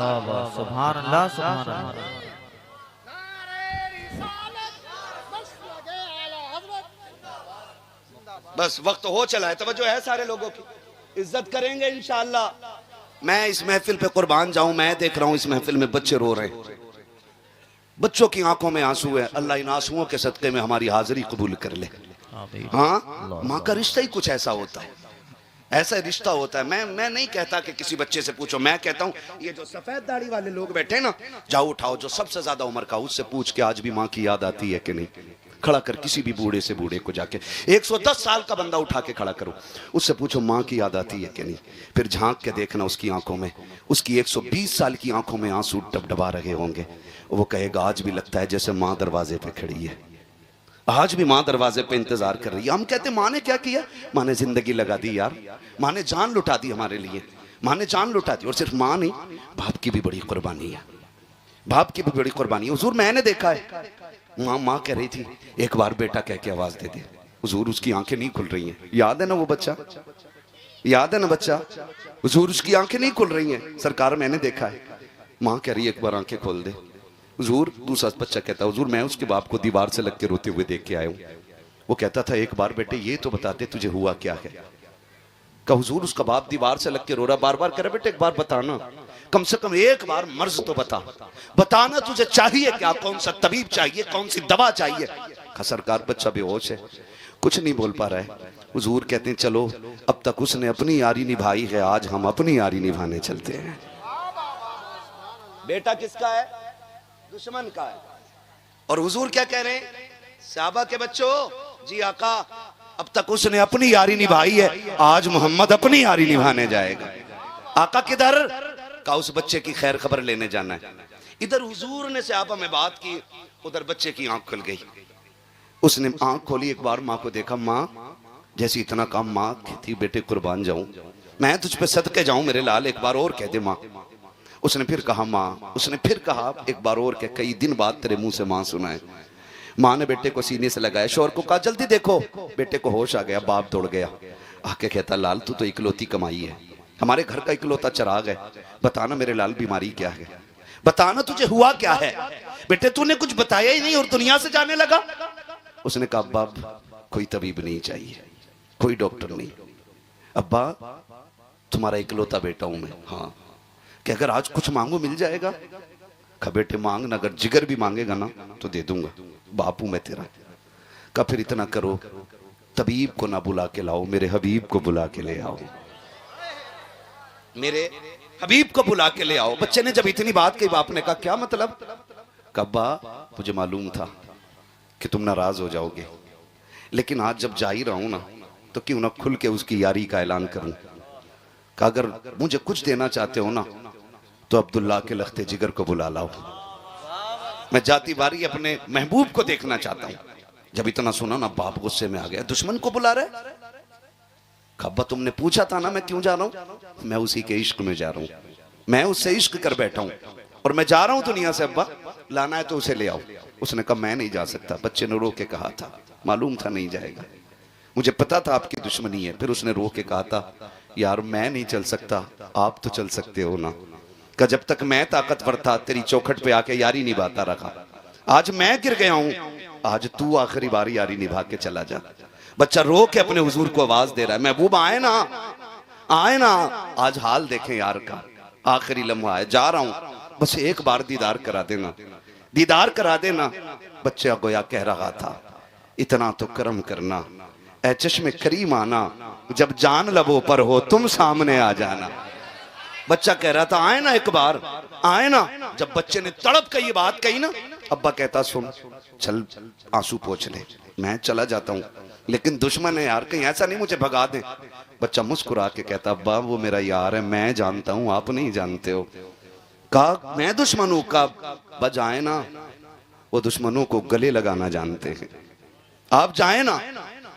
सुभान अल्लाह, सुभान अल्लाह। बस वक्त हो चला है, तवज्जो है सारे लोगों की, इज्जत करेंगे इंशाअल्लाह। मैं इस महफिल पे कुर्बान जाऊं, मैं देख रहा हूं इस महफिल में बच्चे रो रहे हैं, बच्चों की आंखों में आंसू है। अल्लाह इन आंसुओं के सदके में हमारी हाजिरी कबूल कर ले। हाँ, माँ का रिश्ता ही कुछ ऐसा होता है, ऐसा रिश्ता होता है। मैं नहीं कहता कि किसी बच्चे से पूछो, मैं कहता हूँ ये जो सफेद दाढ़ी वाले लोग बैठे ना, जाओ उठाओ जो सबसे ज्यादा उम्र का, उससे पूछ के आज भी माँ की याद आती है कि नहीं। खड़ा कर किसी भी बूढ़े से बूढ़े को जाके, 110 साल का बंदा उठा के खड़ा करो, उससे पूछो माँ की याद आती है कि नहीं। फिर झांक के देखना उसकी आंखों में, उसकी 120 साल की आंखों में आंसू डबडबा रहे होंगे। वो कहेगा आज भी लगता है जैसे माँ दरवाजे पे खड़ी है, आज भी माँ दरवाजे पे इंतजार कर रही है। हम कहते माँ ने क्या किया? माँ ने जिंदगी लगा दी यार, माँ ने जान लुटा दी हमारे लिए, माँ ने जान लुटा दी। और सिर्फ माँ नहीं, बाप की भी बड़ी कुर्बानी है, बाप की भी बड़ी कुर्बानी है। हुजूर मैंने देखा है, माँ कह रही थी एक बार बेटा कह के आवाज दे दे। हुजूर उसकी आंखें नहीं खुल रही हैं, याद है ना वो बच्चा, याद है ना बच्चा, हुजूर उसकी आंखें नहीं खुल रही हैं, सरकार मैंने देखा है। माँ कह रही है एक बार आंखें खोल दे। हुजूर, दूसरा बच्चा कहता हुजूर मैं उसके बाप को दीवार से लग के रोते हुए देख के आया हूँ। वो कहता था एक बार बेटे ये तो बताते तुझे हुआ क्या है। का हुजूर उसका बाप दीवार से लग के रो रहा, बार बार कह रहा बेटे एक बार बताना, कम से कम एक बार मर्ज तो बताना तुझे चाहिए क्या, कौन सा तबीब चाहिए, कौन सी दवा चाहिए। का सरकार बच्चा बेहोश है, कुछ नहीं बोल पा रहा है। हुजूर कहते हैं चलो अब तक उसने अपनी यारी निभाई है, आज हम अपनी यारी निभाने चलते हैं। बेटा किसका है? दुश्मन का है। और हुजूर क्या कह रहे हैं? सहाबा के बच्चों, जी आका अब तक उसने अपनी यारी निभाई है, आज मोहम्मद अपनी यारी निभाने जाएगा। आका किधर? का उस बच्चे की खैर खबर लेने जाना है। इधर हुजूर ने सहाबा में बात की, उधर बच्चे की आंख खुल गई। उसने आंख खोली, एक बार माँ को देखा, माँ जैसे इतना काम माँ थी, बेटे कुर्बान जाऊं मैं, तुझ पे सदके जाऊं मेरे लाल, एक बार और कह दे माँ। उसने फिर कहा माँ, उसने फिर कहा एक बार और कह, कई दिन बाद तेरे मुंह से माँ सुना है। माँ ने बेटे को सीने से लगाया, शोर को कहा जल्दी देखो। बेटे को होश आ गया, बाप दौड़ गया, आके कहता लाल तू तो इकलौती कमाई है, हमारे घर का इकलौता चिराग है, बताना मेरे लाल बीमारी क्या है, बताना तुझे हुआ क्या है। बेटे तूने कुछ बताया ही नहीं और दुनिया से जाने लगा। उसने कहा बाप कोई तबीब नहीं चाहिए, कोई डॉक्टर नहीं, अब्बा तुम्हारा इकलौता बेटा हूं मैं। हाँ कि अगर आज कुछ मांगो मिल जाएगा? कहा बेटे मांग ना, अगर जिगर भी मांगेगा ना तो दे दूंगा, बापू मैं तेरा। का फिर इतना करो, तबीब को ना बुला के लाओ, मेरे हबीब को बुला के ले आओ, मेरे हबीब को बुला के ले आओ। बच्चे ने जब इतनी बात कही, बाप ने कहा क्या मतलब? कब्बा मुझे मालूम था कि तुम नाराज हो जाओगे, लेकिन आज जब जा ही रहा हूं ना तो क्यों ना खुल के उसकी यारी का ऐलान करूं। कि अगर मुझे कुछ देना चाहते हो ना तो अब्दुल्ला के लख्ते जिगर को बुला लाओ, मैं जाती बारी अपने महबूब को देखना चाहता हूं। जब इतना सुना ना बाप गुस्से में आ गया, दुश्मन को बुला रहे। अब्बा तुमने पूछा था ना मैं क्यों जा रहा हूं? मैं उसी के इश्क में जा रहा हूं, मैं उससे इश्क कर बैठा हूं और मैं जा रहा हूं दुनिया से। अब्बा लाना है तो उसे ले आओ। उसने कहा मैं नहीं जा सकता। बच्चे ने रो के कहा था, मालूम था नहीं जाएगा, मुझे पता था आपकी दुश्मनी है। फिर उसने रो के कहा था यार मैं नहीं चल सकता, आप तो चल सकते हो ना। का जब तक मैं ताकतवर था तेरी चौखट पे आके यारी निभाता रखा, आज मैं गिर गया हूं, आज तू आखिरी बार यारी निभा के चला जा। बच्चा रो के अपने हुजूर को आवाज दे रहा है, महबूब आए ना, आए ना, आज हाल देखें यार का, आखिरी लम्हा है, जा रहा हूं, बस एक बार दीदार करा देना, दीदार करा देना। बच्चा गोया कह रहा था इतना तो करम करना, ऐ चश्मे करीम आना, जब जान लबों पर हो तुम सामने आ जाना। बच्चा कह रहा था आए ना एक बार, आए ना। जब बच्चे ने तड़प के ये बात कही ना, अब्बा कहता सुन चल आंसू पोंछ ले, मैं चला जाता हूं, लेकिन दुश्मन है यार, कहीं ऐसा नहीं मुझे भगा दे। बच्चा मुस्कुरा के कहता अब्बा वो मेरा यार है, मैं जानता हूं आप नहीं जानते हो। कहा मैं दुश्मन हूं? का बजाए ना, वो दुश्मनों को गले लगाना जानते हैं, आप जाए ना।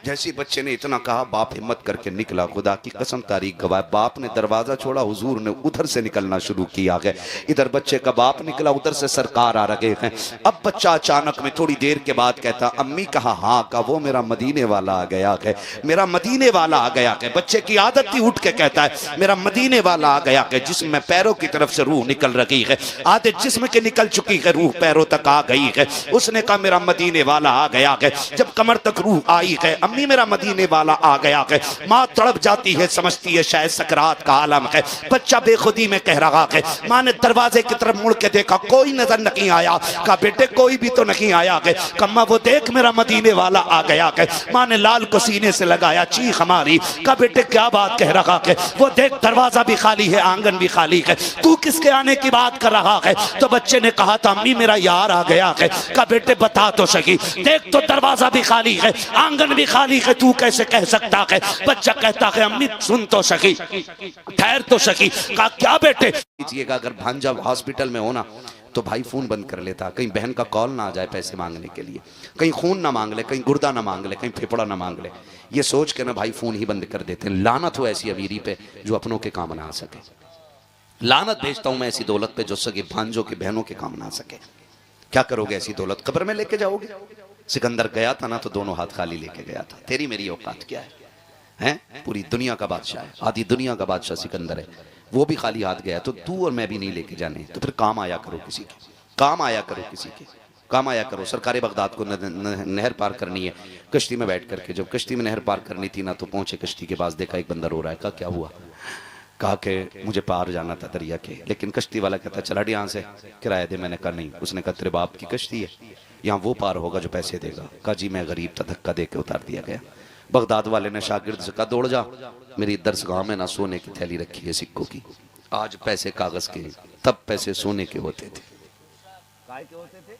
जैसे बच्चे ने इतना कहा बाप हिम्मत करके निकला, खुदा की कसम तारीख गवाह, बाप ने दरवाजा छोड़ा, हुजूर ने उधर से निकलना शुरू किया है। इधर बच्चे का बाप निकला, उधर से सरकार आ रहे हैं। अब बच्चा अचानक में थोड़ी देर के बाद कहता अम्मी कहा हाँ, का वो मेरा मदीने वाला आ गया है, मेरा मदीने वाला आ गया है। बच्चे की आदत थी उठ के कहता है मेरा मदीने वाला आ गया है, जिसम में पैरों की तरफ से रूह निकल रही है, आधे जिस्म के निकल चुकी है, रूह पैरों तक आ गई है। उसने कहा मेरा मदीने वाला आ गया है। जब कमर तक रूह आई है, अम्मी मेरा मदीने वाला आ गया है। माँ तड़प जाती है, समझती है शायद सकरात का आलम है। बच्चा बेखुदी में कह रहा है। माँ ने दरवाजे की तरफ मुड़ के देखा, कोई नजर नहीं आया। कहा बेटे कोई भी तो नहीं आया है। कम्मा वो देख मेरा मदीने वाला आ गया है। माँ ने लाल को सीने से लगाया, चीख हमारी। कहा बेटे क्या बात कह रहा है? वो देख दरवाजा भी खाली है, आंगन भी खाली है, तू किसके आने की बात कर रहा है? तो बच्चे ने कहा था अम्मी मेरा यार आ गया है। कहा बेटे बता तो सही, देख तो दरवाजा भी खाली है, आंगन भी खाली है, तू कैसे कह सकता है? बच्चा कहता है अम्मी सुन तो सकी, ठहर तो सकी। कहा क्या बेटे? अगर भांजा हॉस्पिटल में हो ना तो भाई फ़ोन बंद कर लेता, कहीं बहन का कॉल ना आ जाए पैसे मांगने के लिए, कहीं खून ना मांग ले, कहीं गुर्दा ना मांग ले, कहीं फेफड़ा ना मांग ले। ये सोच के ना भाई फ़ोन ही बंद कर देते हैं। लानत हो ऐसी अमीरी पे जो अपनों के काम ना आ सके। लानत भेजता हूं मैं ऐसी दौलत पे जो सगे भांजों के बहनों के काम ना आ सके। क्या करोगे ऐसी दौलत? कब्र में लेके जाओगे? सिकंदर गया था ना तो दोनों हाथ खाली लेके गया था। तेरी मेरी औकात क्या है? हैं? पूरी दुनिया का बादशाह है, आधी दुनिया का बादशाह सिकंदर है, वो भी खाली हाथ गया। तो तू और मैं भी नहीं लेके जाने, तो फिर काम आया करो किसी के, काम आया करो किसी के, काम आया करो। सरकार बगदाद को नहर पार करनी है, कश्ती में बैठ करके जब कश्ती में नहर पार करनी थी ना तो पहुंचे कश्ती के पास, देखा एक बंदा रो रहा है। कहा क्या हुआ? कहा कि मुझे पार जाना था दरिया के, लेकिन कश्ती वाला कहता चला यहाँ से, किराया दे। मैंने कहा नहीं। उसने कहा तेरे बाप की कश्ती है, यहाँ वो पार होगा जो पैसे देगा। कहा जी मैं गरीब था, धक्का दे के उतार दिया गया। बगदाद वाले ने शागिर्द से कहा दौड़ जा, मेरी दरसगाह में ना सोने की थैली रखी है सिक्कों की। आज पैसे कागज के, तब पैसे सोने के होते थे। काय के होते थे?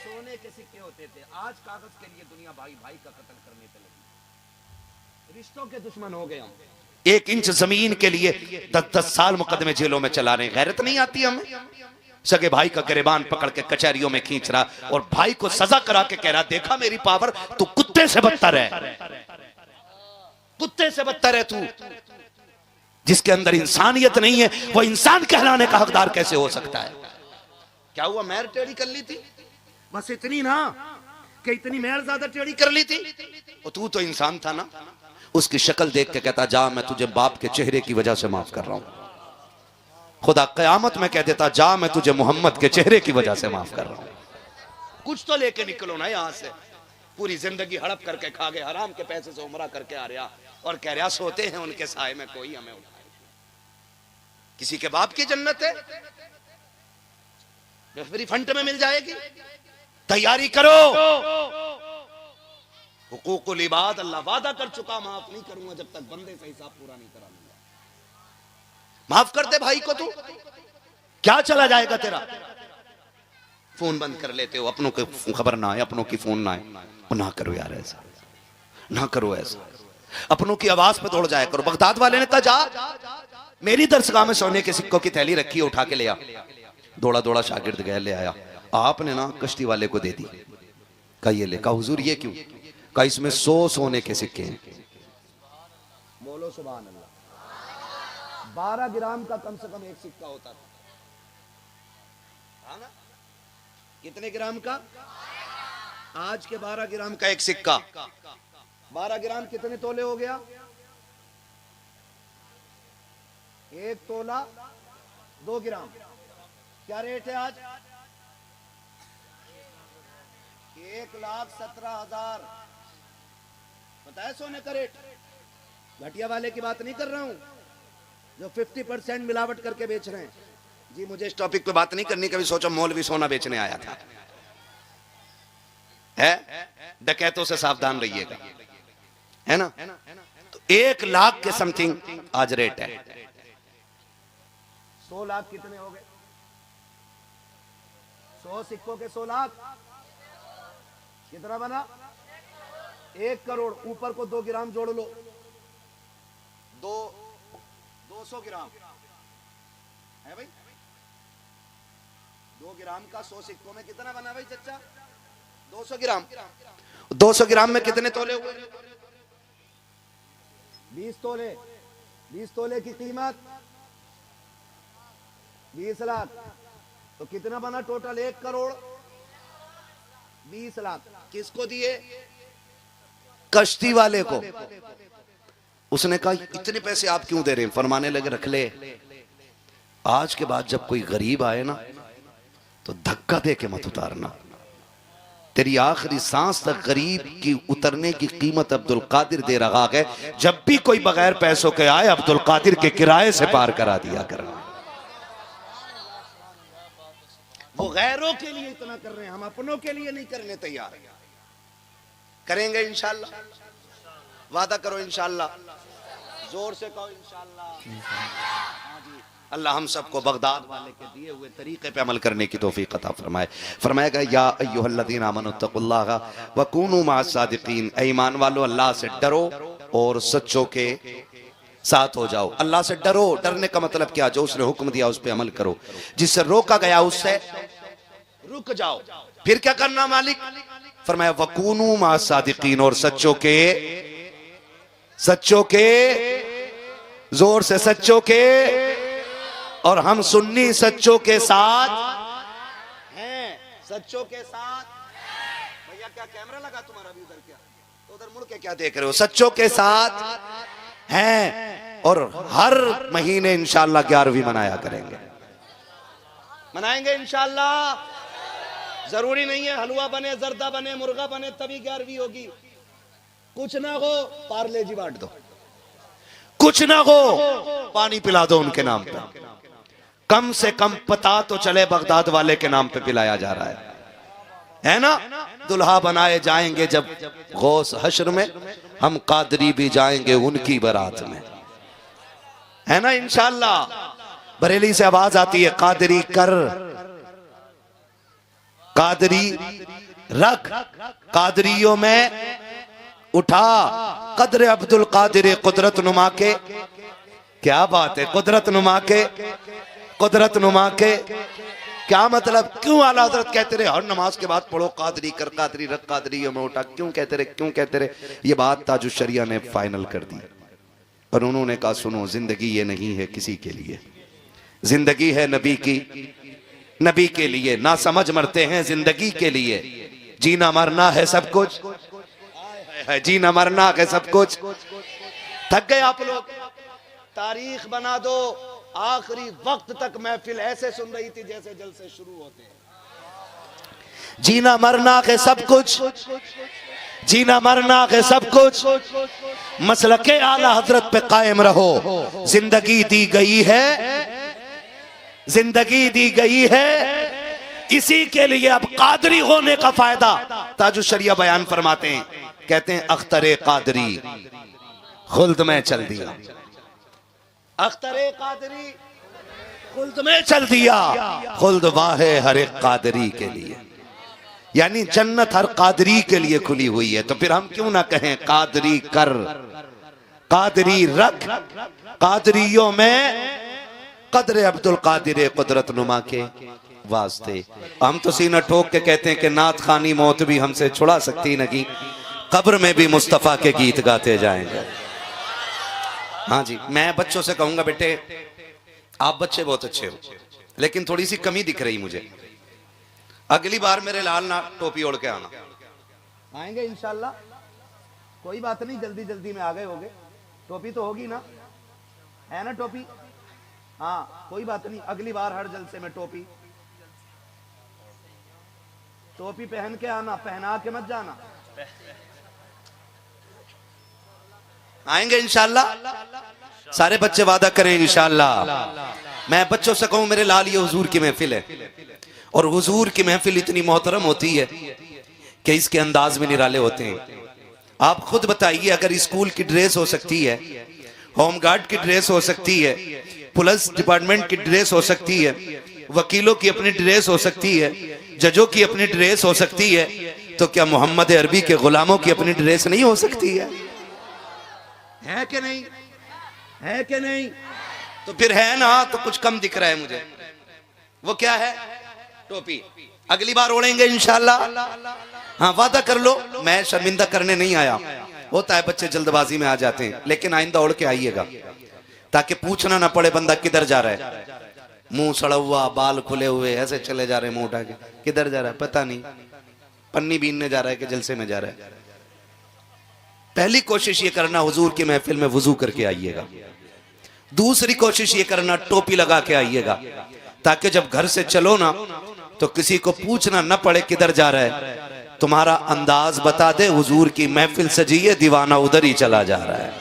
सोने के सिक्के होते थे। आज कागज के लिए दुनिया भाई भाई का कत्ल करने पे लगी, रिश्तों के दुश्मन हो गए हम। 1 इंच जमीन के लिए 10-10 साल मुकदमे जेलों में चला रहे। गैरत नहीं आती हमें? सगे भाई का गिरबान पकड़ के कचहरियों में खींच रहा और भाई को सजा करा के कह रहा देखा मेरी पावर, तू कुत्ते से बदतर है, कुत्ते से बदतर है तू। जिसके अंदर इंसानियत नहीं है वो इंसान कहलाने का हकदार कैसे हो सकता है? क्या हुआ? मैर टेढ़ी कर ली थी, बस इतनी ना कि इतनी मैर ज्यादा टेढ़ी कर ली थी। और तू तो इंसान था ना। उसकी शक्ल देख के कहता जा मैं तुझे बाप के चेहरे की वजह से माफ कर रहा हूं। खुदा कयामत में कह देता जा मैं तुझे मोहम्मद के चेहरे की वजह से माफ कर रहा हूं। कुछ तो लेके निकलो ना यहाँ से। पूरी जिंदगी हड़प करके खा गए, हराम के पैसे से उमरा करके आ रहा और कह रहा सोते हैं उनके साए में कोई हमें उठाए। किसी के बाप की जन्नत है, फ्री फंड में मिल जाएगी। तैयारी करो। हुकूकुल इबाद अल्लाह वादा कर चुका, माफ नहीं करूंगा जब तक बंदे से हिसाब पूरा नहीं करा लूंगा। माफ कर दे भाई को, तू क्या चला जाएगा तेरा? फोन बंद कर लेते हो, अपनों की खबर ना आए, अपनों की फोन ना आए। और ना करो यार ऐसा, ना करो ऐसा। अपनों की आवाज पे दौड़ जाया करो। बगदाद वाले ने कहा जा मेरी दरसगाह में सोने के सिक्कों की थैली रखी है, उठा के ले आ। दौड़ा दौड़ा शागिर्द गया, ले आया। आपने ना कश्ती वाले को दे दी। कहा ये ले। कहा हुजूर ये क्यों? कहा इसमें 100 सोने के सिक्के हैं। बोलो सुभान अल्लाह। 12 ग्राम का कम से कम एक सिक्का होता था, हाँ ना? कितने ग्राम का? आज के 12 ग्राम का एक सिक्का। 12 ग्राम कितने तोले हो गया? 1 तोला 2 ग्राम। क्या रेट है आज? 1,17,000। पता है सोने का रेट? घटिया वाले की बात नहीं कर रहा हूं जो 50% मिलावट करके बेच रहे हैं। जी मुझे इस टॉपिक पे बात नहीं करनी, कभी सोचा मौलवी सोना बेचने आया था। है डकैतों से सावधान रहिएगा, है ना? तो 1 लाख के समथिंग आज रेट है। 100 लाख कितने हो गए? 100 सिक्कों के 100 लाख कितना बना? 1 करोड़। ऊपर को 2 ग्राम जोड़ लो, 200 ग्राम है भाई। 2 ग्राम का 100 सिक्कों में कितना बना भाई चच्चा? 200 ग्राम। 200 ग्राम में कितने तोले हुए? 20 तोले। 20 तोले की कीमत 20 लाख। तो कितना बना टोटल? 1 करोड़ 20 लाख। किसको दिए? कश्ती वाले को। उसने कहा इतने पैसे आप क्यों दे रहे हैं? फरमाने लगे रख ले, आज के बाद जब कोई गरीब आए ना तो धक्का दे के मत उतारना। तेरी आखिरी सांस तक गरीब की उतरने की कीमत अब्दुल कादिर दे रहा है। जब भी कोई बगैर पैसों के आए अब्दुल कादिर के किराए से पार करा दिया करना। वो गैरों के लिए इतना कर रहे हैं, हम अपनों के लिए नहीं करने तैयार। करेंगे इंशाल्लाह, वादा करो इंशाल्लाह, जोर से कहो इंशाल्लाह। हाँ जी, अल्लाह हम सबको बगदाद वाले के दिए हुए तरीके पे अमल करने की तौफीक अता फरमाए। फरमाएगा या अय्युहल्लज़ीना आमनू तक़ुल्लाह व कूनू मअस सादिक़ीन। ऐ ईमान वालो अल्लाह से डरो और सच्चों के साथ हो जाओ। अल्लाह से डरो। डरने का मतलब क्या? जो उसने हुक्म दिया उस पर अमल करो, जिससे रोका गया उससे रुक जाओ। फिर क्या करना मालिक? फरमाया वकूनू मा सादिकीन, और सच्चों के जोर से सच्चों के, और हम सुन्नी सच्चों के साथ हैं। सच्चों के साथ। भैया क्या कैमरा लगा तुम्हारा भी उधर? क्या तो उधर मुड़ के क्या देख रहे हो? सच्चों के साथ हैं, और हर महीने इंशाअल्लाह 11वीं मनाया करेंगे, मनाएंगे इंशाअल्लाह। जरूरी नहीं है हलवा बने, जर्दा बने, मुर्गा बने तभी 11वीं होगी। कुछ ना हो पार्ले जी बांट दो, कुछ ना हो पानी पिला दो उनके नाम पे। कम से कम पता तो चले बगदाद वाले के नाम पे पिलाया जा रहा है ना? दुल्हा बनाए जाएंगे जब गौस हश्र में, हम कादरी भी जाएंगे उनकी बारात में, है ना? इंशाअल्लाह। बरेली से आवाज आती है कादरी कर, कादरी रख, कादरियों में उठा कदर अब्दुल कादिर कुदरत नुमा के। क्या बात है, कुदरत नुमा के, कुदरत नुमा के। क्या मतलब? क्यों आला हजरत कहते रहे हर नमाज के बाद पढ़ो कादरी कर, कादरी रख, कादरियों में उठा? क्यों कहते रहे, क्यों कहते रहे? ये बात ताजुश शरिया ने फाइनल कर दी, और उन्होंने कहा सुनो, जिंदगी ये नहीं है किसी के लिए, जिंदगी है नबी की, नबी के लिए। ना समझ मरते हैं जिंदगी के लिए, जीना मरना है सब कुछ, जीना मरना है सब कुछ। थक गए आप लोग? तारीख बना दो, आखिरी वक्त तक महफिल ऐसे सुन रही थी जैसे जलसे शुरू होते हैं। जीना मरना है सब कुछ, जीना मरना है सब कुछ। मसलके आला हजरत पे कायम रहो। जिंदगी दी गई है, जिंदगी दी गई है इसी के लिए। अब कादरी होने का फायदा ताजुश शरिया बयान फरमाते हैं, कहते हैं अख्तरे कादरी खुल्द में चल दिया, अख्तरे कादरी खुल्द में चल दिया, खुल्द वाहे हर एक कादरी के लिए। यानी जन्नत हर कादरी के लिए खुली हुई है। तो फिर हम क्यों ना कहें कादरी कर, कादरी रख, कादरियों में कदर अब्दुल कादिर कुदरत नुमा के वास्ते। हम तो सीना ठोक के कहते हैं कि नात खानी मौत भी हमसे छुड़ा सकती नहीं, कब्र में भी मुस्तफा के गीत गाते जाएंगे। हाँ जी, मैं बच्चों से कहूंगा बेटे आप बच्चे बहुत अच्छे हो, लेकिन थोड़ी सी कमी दिख रही मुझे। अगली बार मेरे लाल ना टोपी ओढ़ के आना। आएंगे इंशाल्लाह, कोई बात नहीं, जल्दी जल्दी में आ गए होगे। टोपी तो होगी ना, है ना टोपी? हाँ कोई बात नहीं, अगली बार हर जलसे में टोपी, टोपी पहन के आना, पहना के मत जाना। आएंगे इंशाल्लाह, सारे बच्चे वादा करें इंशाल्लाह। मैं बच्चों से कहूं मेरे लाल ये हुजूर की महफिल है, और हुजूर की महफिल इतनी मोहतरम होती है कि इसके अंदाज में निराले होते हैं। आप खुद बताइए, अगर स्कूल की ड्रेस हो सकती है, होमगार्ड की ड्रेस हो सकती है, पुलिस डिपार्टमेंट की ड्रेस हो सकती है, वकीलों की अपनी ड्रेस हो सकती है, जजों की अपनी ड्रेस हो सकती है, तो क्या मोहम्मद अरबी के गुलामों की अपनी ड्रेस नहीं हो सकती है कि नहीं? है कि नहीं? तो फिर है ना, तो कुछ कम दिख रहा है मुझे। वो क्या है? टोपी। अगली बार ओढ़ेंगे इंशाल्लाह। हाँ वादा कर लो, मैं शर्मिंदा करने नहीं आया। होता है बच्चे जल्दबाजी में आ जाते हैं, लेकिन आइंदा ओढ़ के आइएगा ताकि पूछना ना पड़े बंदा किधर जा रहा है। मुंह सड़ा हुआ, बाल खुले हुए, ऐसे चले जा रहे हैं मुंह उठा के, किधर जा रहा है पता नहीं, पन्नी बीनने जा रहा है कि जलसे में जा रहा है। पहली कोशिश ये करना हुजूर की महफिल में वुजू करके आइएगा। दूसरी कोशिश ये करना टोपी लगा के आइएगा, ताकि जब घर से चलो ना तो किसी को पूछना न पड़े किधर जा रहा है, तुम्हारा अंदाज बता दे हुजूर की महफिल सजी है, दीवाना उधर ही चला जा रहा है।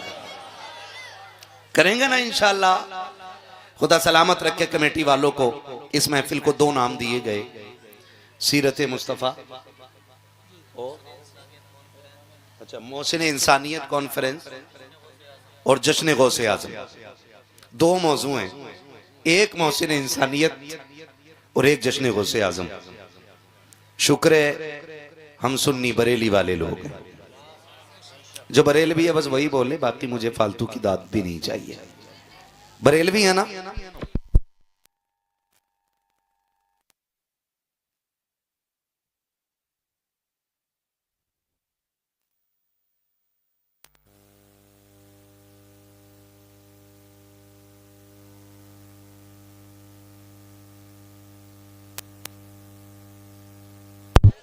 करेंगे ना इंशाल्लाह। खुदा सलामत रखे कमेटी वालों को। इस महफिल को 2 नाम दिए गए, सीरत मुस्तफ़ा, अच्छा मोहसिन इंसानियत कॉन्फ्रेंस और जश्न गौसे आज़म। 2 मौजू हैं, एक मोहसिन इंसानियत और एक जश्न गौसे आज़म। शुक्र है हम सुन्नी बरेली वाले लोग हैं, जो बरेलवी है बस वही बोले, बाकी मुझे फालतू की दाद भी नहीं चाहिए। बरेलवी है ना?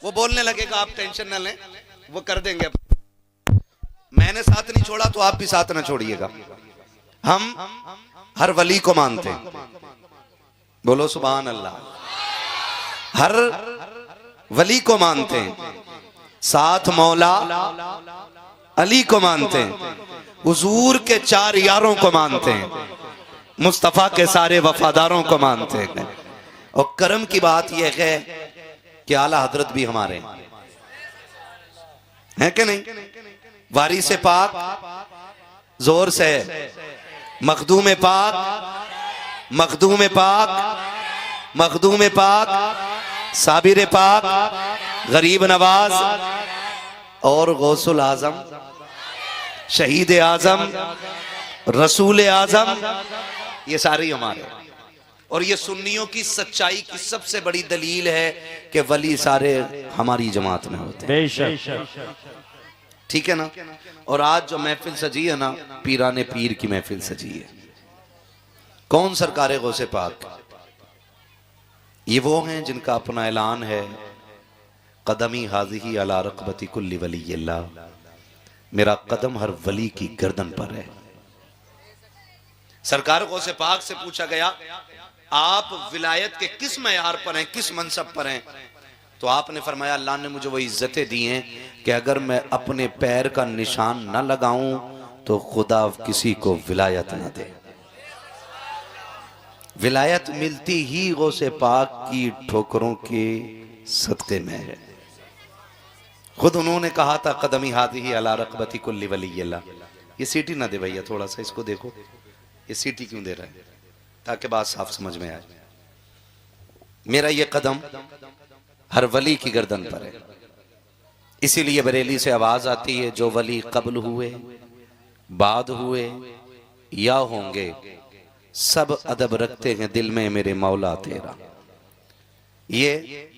वो बोलने लगेगा, आप टेंशन न लें, वो कर देंगे। मैंने साथ नहीं छोड़ा तो आप भी साथ ना छोड़िएगा। हम हर वली को मानते हैं, बोलो सुभान अल्लाह। हर वली को मानते हैं, साथ मौला अली को मानते हैं, हुजूर के 4 यारों को मानते हैं, मुस्तफा के सारे वफादारों को मानते हैं। और करम की बात यह है कि आला हजरत भी हमारे हैं कि नहीं? वारिस पाक जोर से, मखदूम पाक, मखदूम पाक, मखदूम पाक, साबिर पाक, गरीब नवाज और गौसुल आजम, शहीद आजम, रसूल आजम, ये सारे हमारे। और ये सुन्नियों की सच्चाई की सबसे बड़ी दलील है कि वली सारे हमारी जमात में होते हैं। ठीक है ना? और आज जो महफिल सजी है ना, पीराने पीर की महफिल सजी है। कौन सरकारे गौसे पाक? ये वो हैं जिनका अपना ऐलान है, कदमी हाज़िही अला रक़बती कुल्ली वलीय्यिल्लाह, मेरा कदम हर वली की गर्दन पर है। सरकार गौसे पाक से पूछा गया, आप विलायत के किस मयार पर हैं, किस मनसब पर हैं? तो आपने फरमाया, अल्लाह ने मुझे वो इज्जतें दी हैं कि अगर मैं अपने पैर का निशान न लगाऊं तो खुदा किसी को विलायत न दे। विलायत मिलती ही गौसे पाक की ठोकरों के सदक़े में है। खुद उन्होंने कहा था, कदमी हाज़िही अला रक़बती कुल्ली वलीय्यिल्लाह। ये सीटी ना दे भैया, थोड़ा सा इसको देखो, ये सीटी क्यों दे रहा है, ताकि बात साफ समझ में आए। मेरा ये कदम हर वली की गर्दन पर है। इसीलिए बरेली से आवाज आती है, जो वली कब्ल हुए, बाद हुए या होंगे, सब अदब रखते हैं दिल में मेरे मौला तेरा। ये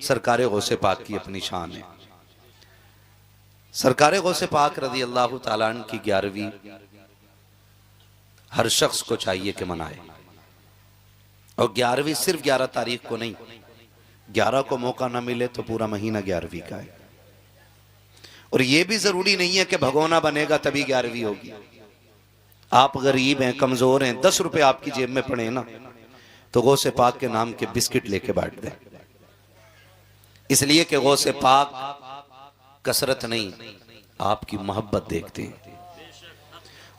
सरकारे गौसे पाक की अपनी शान है। सरकारे गौसे पाक रज़ी अल्लाह ताला अन्हु की 11वीं हर शख्स को चाहिए कि मनाए। और 11वीं सिर्फ 11 तारीख को नहीं, 11 को मौका ना मिले तो पूरा महीना 11वीं का है। और यह भी जरूरी नहीं है कि भगोना बनेगा तभी 11वीं होगी। आप गरीब हैं, कमजोर हैं, 10 रुपए आपकी जेब में पड़े ना, तो गौसे पाक के नाम के बिस्किट लेके बांट दें। इसलिए कि गौसे पाक कसरत नहीं, आपकी मोहब्बत देखते हैं।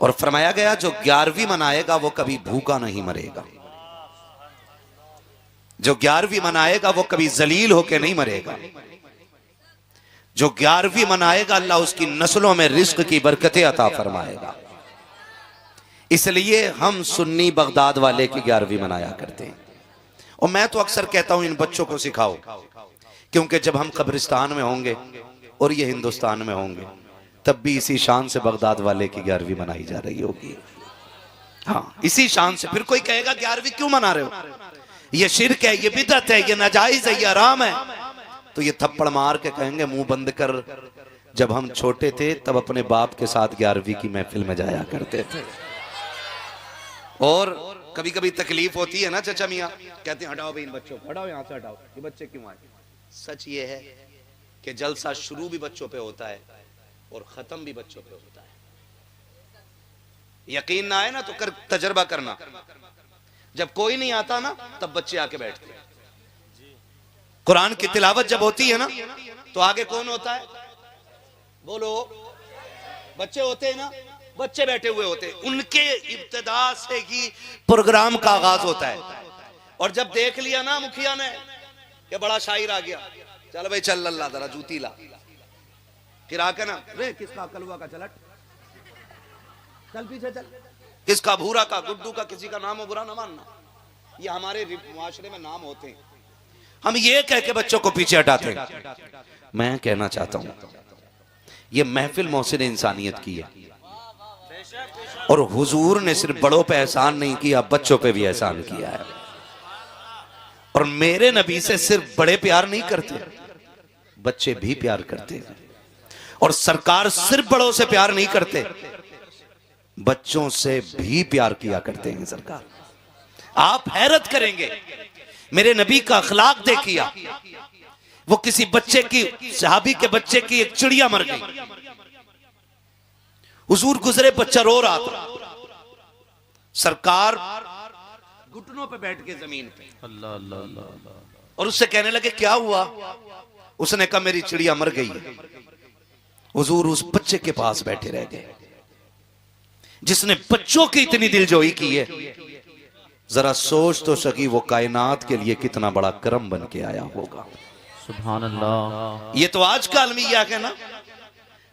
और फरमाया गया, जो 11वीं मनाएगा वो कभी भूखा नहीं मरेगा। जो 11वीं मनाएगा वो कभी जलील होके नहीं मरेगा। जो 11वीं मनाएगा अल्लाह उसकी नस्लों में रिस्क की बरकतें अता फरमाएगा। इसलिए हम सुन्नी बगदाद वाले की 11वीं मनाया करते हैं। और मैं तो अक्सर कहता हूं, इन बच्चों को सिखाओ, क्योंकि जब हम कब्रिस्तान में होंगे और ये हिंदुस्तान में होंगे, तब भी इसी शान से बगदाद वाले की 11वीं मनाई जा रही होगी। हाँ, इसी शान से। फिर कोई कहेगा 11वीं क्यों मना रहे हो, ये शिरक है, ये बिदअत है, ये नाजायज है, ये हराम है, तो ये थप्पड़ मार के कहेंगे, मुंह बंद कर, जब हम छोटे थे तब अपने बाप के साथ 11वीं की महफिल में जाया करते थे। और कभी कभी तकलीफ होती है ना चचा मियाँ, कहते हैं हटाओ भाई इन बच्चों को, हटाओ यहाँ से, हटाओ, ये बच्चे क्यों आए। सच ये है कि जलसा शुरू भी बच्चों पे होता है और खत्म भी बच्चों पे होता है। यकीन ना आए ना तो तजर्बा करना, जब कोई नहीं आता ना तब बच्चे आके बैठते हैं। कुरान की तिलावत जब होती है ना तो आगे कौन होता है, बोलो, बच्चे होते हैं ना, बच्चे बैठे हुए होते हैं। उनके इब्तिदा से ही प्रोग्राम का आगाज होता है। और जब देख लिया ना मुखिया ने कि बड़ा शायर आ गया, चल भाई चल अल्लाह जरा जूती ला, फिर आके ना, रे किसका कलवा का चलट, चल पीछे चल, किसका भूरा का, गुड्डू का, किसी का नाम हो बुरा ना मानना। ये हमारे मुआशरे में नाम होते हैं। हम ये कह के बच्चों को पीछे हटाते हैं। मैं कहना चाहता हूं ये महफिल मोहसिन इंसानियत की है। और हुजूर ने सिर्फ बड़ों पे एहसान नहीं किया, बच्चों पे भी एहसान किया है। और मेरे नबी से सिर्फ बड़े प्यार नहीं करते, बच्चे भी प्यार करते हैं। और सरकार सिर्फ बड़ों से प्यार नहीं करते, बच्चों से भी प्यार किया करते हैं सरकार। आप हैरत करेंगे, मेरे नबी का अखलाक देखिए। वो किसी बच्चे की, सहाबी के बच्चे की एक चिड़िया मर गई, हुजूर गुजरे, बच्चा रो रहा था, सरकार घुटनों पे बैठ के जमीन पे अल्लाह अल्लाह अल्लाह, और उससे कहने लगे क्या हुआ? उसने कहा मेरी चिड़िया मर गई है। हुजूर उस बच्चे के पास बैठे रह गए जिसने बच्चों की इतनी दिलजोई की है। जरा सोच तो सकी वो कायनात के लिए कितना बड़ा करम बन के आया होगा। सुभान अल्लाह। ये तो आज का अलमिया है ना,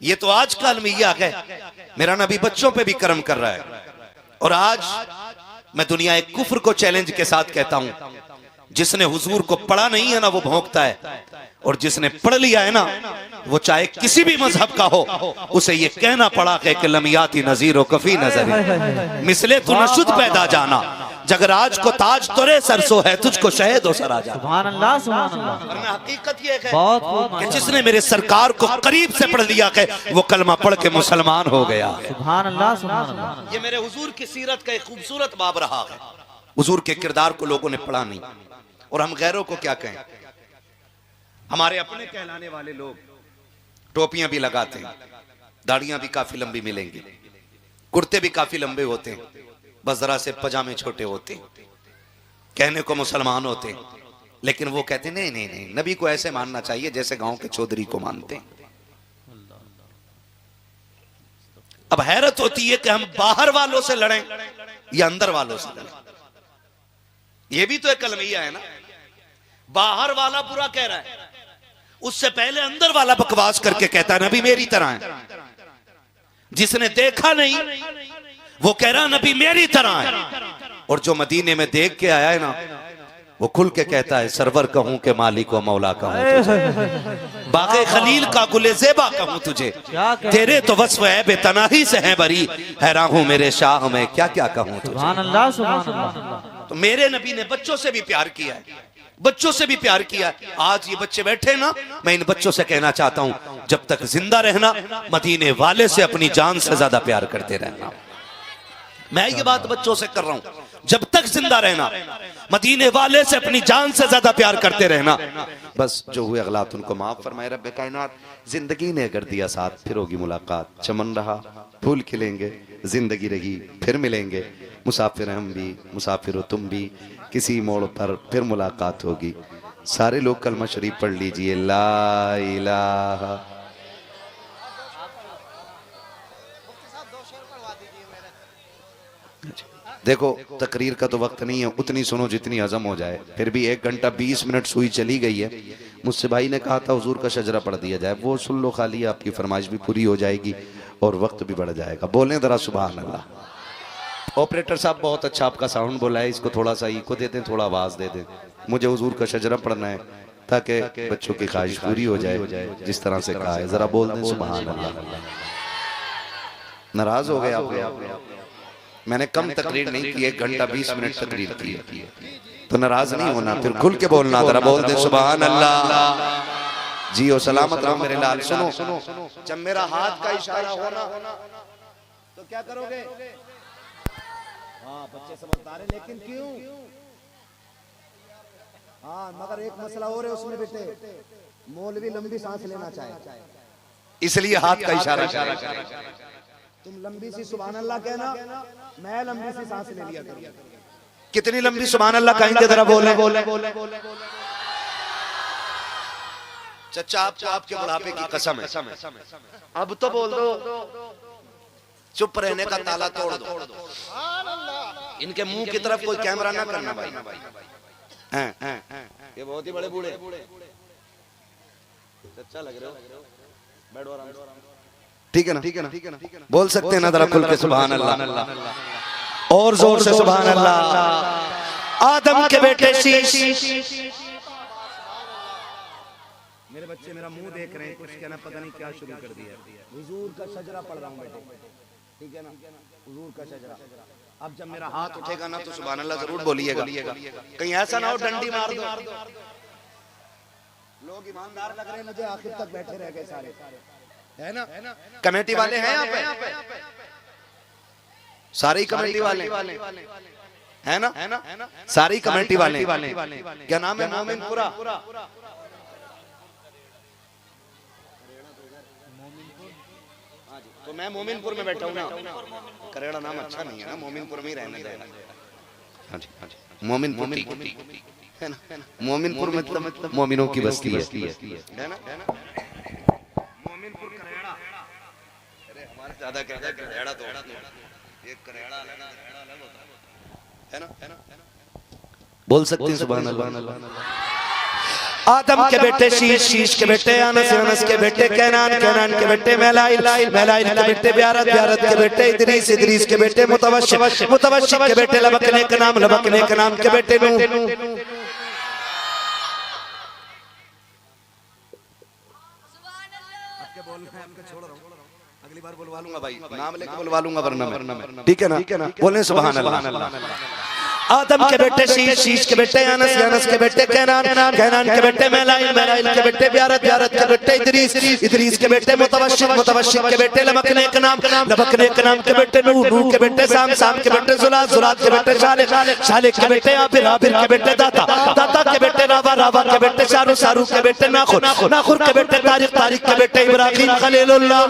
ये तो आज का अलमिया है। मेरा नबी बच्चों पे भी करम कर रहा है। और आज मैं दुनिया एक कुफ्र को चैलेंज के साथ कहता हूं, जिसने हुजूर को पढ़ा नहीं है ना वो भौंकता है, और जिसने पढ़ लिया है ना वो चाहे किसी भी मजहब का हो, उसे ये कहना पड़ा कि लमियाती नजीर कफी नजर मिसले तू नशुद पैदा जाना, जगराज को ताज तोरे सरसो है, तुझको शहद हो सराजा। सुभान अल्लाह सुभान अल्लाह। वरना हकीकत ये है बहुत खूब कि जिसने मेरे सरकार को करीब से पढ़ लिया है वो कलमा पढ़ के मुसलमान हो गया। सुभान अल्लाह सुभान अल्लाह। ये मेरे हुजूर की सीरत का एक खूबसूरत बाब रहा है। हुजूर के किरदार को लोगों ने पढ़ा नहीं, और हम गैरों को क्या कहें। हमारे अपने कहलाने वाले लोग टोपियां भी लगाते हैं, दाढ़ियां भी काफी लंबी मिलेंगी, कुर्ते भी काफी लंबे होते हैं, बस जरा से पजामे छोटे होते हैं, कहने को मुसलमान होते हैं, लेकिन वो कहते हैं नहीं नहीं नहीं, नबी को ऐसे मानना चाहिए जैसे गांव के चौधरी को मानते हैं। अब हैरत होती है कि हम बाहर वालों से लड़ें या अंदर वालों से लड़ें। ये भी तो एक कलमिया है ना। बाहर वाला बुरा कह रहा है, उससे पहले अंदर वाला बकवास करके कहता है नबी मेरी तरह है। जिसने देखा नहीं वो कह रहा नबी मेरी तरह है, और जो मदीने में देख के आया है ना वो खुल के कहता है सरवर कहूं के मालिक व मौला कहूं तुझे, बागे खलील का गुले ज़ेबा कहूं तुझे, तेरे तो वस्फ है बेतनाही से है बरी, हैरान हूं मेरे शाह में क्या क्या कहूं तुझे। सुभान अल्लाह सुभान अल्लाह। तो मेरे नबी ने बच्चों से भी प्यार किया है, बच्चों से भी प्यार किया। आज ये बच्चे बैठे ना, मैं इन बच्चों से कहना चाहता हूं जब तक जिंदा रहना मदीने वाले से अपनी जान से ज्यादा प्यार करते रहना। मैं ये बात बच्चों से कर रहा हूं, जब तक जिंदा रहना मदीने वाले से अपनी जान से ज्यादा प्यार करते रहना। बस जो हुए अगलात उनको माफ फरमाए रब्बे कायनात। जिंदगी ने कर दिया साथ, फिर होगी मुलाकात, चमन रहा फूल खिलेंगे, जिंदगी रही फिर मिलेंगे, मुसाफिर हम भी मुसाफिर हो तुम भी, किसी मोड़ पर फिर मुलाकात होगी। सारे लोग कलमा शरीफ पढ़ लीजिए, ला इलाहा। देखो तकरीर का तो वक्त नहीं है, उतनी सुनो जितनी हजम हो जाए। फिर भी 1 घंटा 20 मिनट सुई चली गई है। मुझसे भाई ने कहा था हुजूर का शजरा पढ़ दिया जाए, वो सुन लो खाली, आपकी फरमाइश भी पूरी हो जाएगी और वक्त भी बढ़ जाएगा। बोलें जरा सुभान अल्लाह। ऑपरेटर साहब बहुत अच्छा आपका साउंड बोला है, इसको थोड़ा सा इको दे दें, थोड़ा आवाज दे दें। मुझे हुजूर का शजरा पढ़ना है ताकि बच्चों की ख्वाहिश पूरी हो जाए जिस तरह से कहा है। जरा बोल दें सुभान अल्लाह। नाराज हो गए आप? मैंने कम तकरीर नहीं की, 1 घंटा 20 मिनट तकरीर की, तो नाराज नहीं होना, फिर खुल के बोलना। जरा बोल दे सुभान अल्लाह। जी ओ सलामत रहो मेरे लाल। सुनो, जब मेरा हाथ का इशारा होना तो क्या करोगे? हाँ बच्चे समझदार हैं, लेकिन क्यों? हाँ मगर एक मसला और है उसमें बेटे, मौलवी लंबी सांस लेना चाहे, इसलिए हाथ का इशारा। तुम लंबी सी सुभान अल्लाह कहना, मैं लंबी सी सांस ले लिया करूं। कितनी लंबी सुभान अल्लाह कहेंगे जरा बोले। चचा आपको आपके बुढ़ापे की कसम है, अब तो बोल दो, चुप रहने का ताला तोड़ दो। इनके मुंह की तरफ कोई कैमरा ना करना भाई। ये बहुत ही बड़े बूढ़े चचा लग रहे हो, बैठो आराम से। ठीक है ना? बोल सकते हैं ना जरा खुल के सुभान अल्लाह, और जोर से सुभान अल्लाह। आदम के बेटे शीश, मेरे बच्चे मेरा मुंह देख रहे हैं, कुछ कहना पता नहीं क्या शुरू कर दिया। हुजूर का शजरा पढ़ रहा हूँ बेटे, ठीक है ना, हुजूर का शजरा। अब जब मेरा हाथ उठेगा ना तो सुभान अल्लाह जरूर बोलिएगा, कहीं ऐसा ना हो डंडी मार दो। लोग ईमानदार लग रहे हैं मुझे, आखिर तक बैठे रह गए सारे, है ना। कमेटी वाले हैं यहाँ पे, सारे कमेटी वाले है ना, सारी कमेटी वाले। क्या नाम है? मोमिनपुरा। तो मैं मोमिनपुर में बैठा हूँ ना, करेड़ा नाम अच्छा नहीं है ना, मोमिनपुर में ही रहने देना। हाँ जी, हाँ जी, मोमिनपुर है ना, मोमिनपुर मतलब मोमिनों की बस्ती है ना, मोमिनपुर करेड़ा। अरे हमारे ज्यादा कहता है करेड़ा, तो ये करेड़ा अलग होता है ना, बोल सकते हैं सुभान अल्लाह। आदम के बेटे शीश, शीश के बेटे अनस, अनस के बेटे कैनान, कैनान के बेटे मेलाइल, मेलाइल के बेटे ब्यारत, ब्यारत के बेटे इदरीस, इदरीस के बेटे मुतवश्शिक, मुतवश्शिक के बेटे लबकने का नाम, लबकने का नाम के बेटे नूह। अगली बार बुलवा लूंगा भाई, नाम लेके बुलवा लूंगा वरना मैं, ठीक है ना, बोले सुभान अल्लाह। आदम के बेटे शीश, शीश के बेटे अनस, अनस के बेटे कैनान, कैनान के बेटे मेलाइल, मेलाइल के बेटे ब्यारत, ब्यारत के बेटे इदरीस, इदरीस के बेटे मुतवश्शिक, मुतवश्शिक के बेटे लबकने का नाम, लबकने का नाम के बेटे नूह, नूह के बेटे साम, साम के बेटे जुलात, जुलात के बेटे शालिक, शालिक के बेटे आबिर, आबिर के बेटे दाता, दाता के बेटे रावा, रावा के बेटे शारू, शारू के बेटे नाखुर, नाखुर के बेटे तारिक, तारिक के बेटे इब्राहिम खलीलुल्लाह,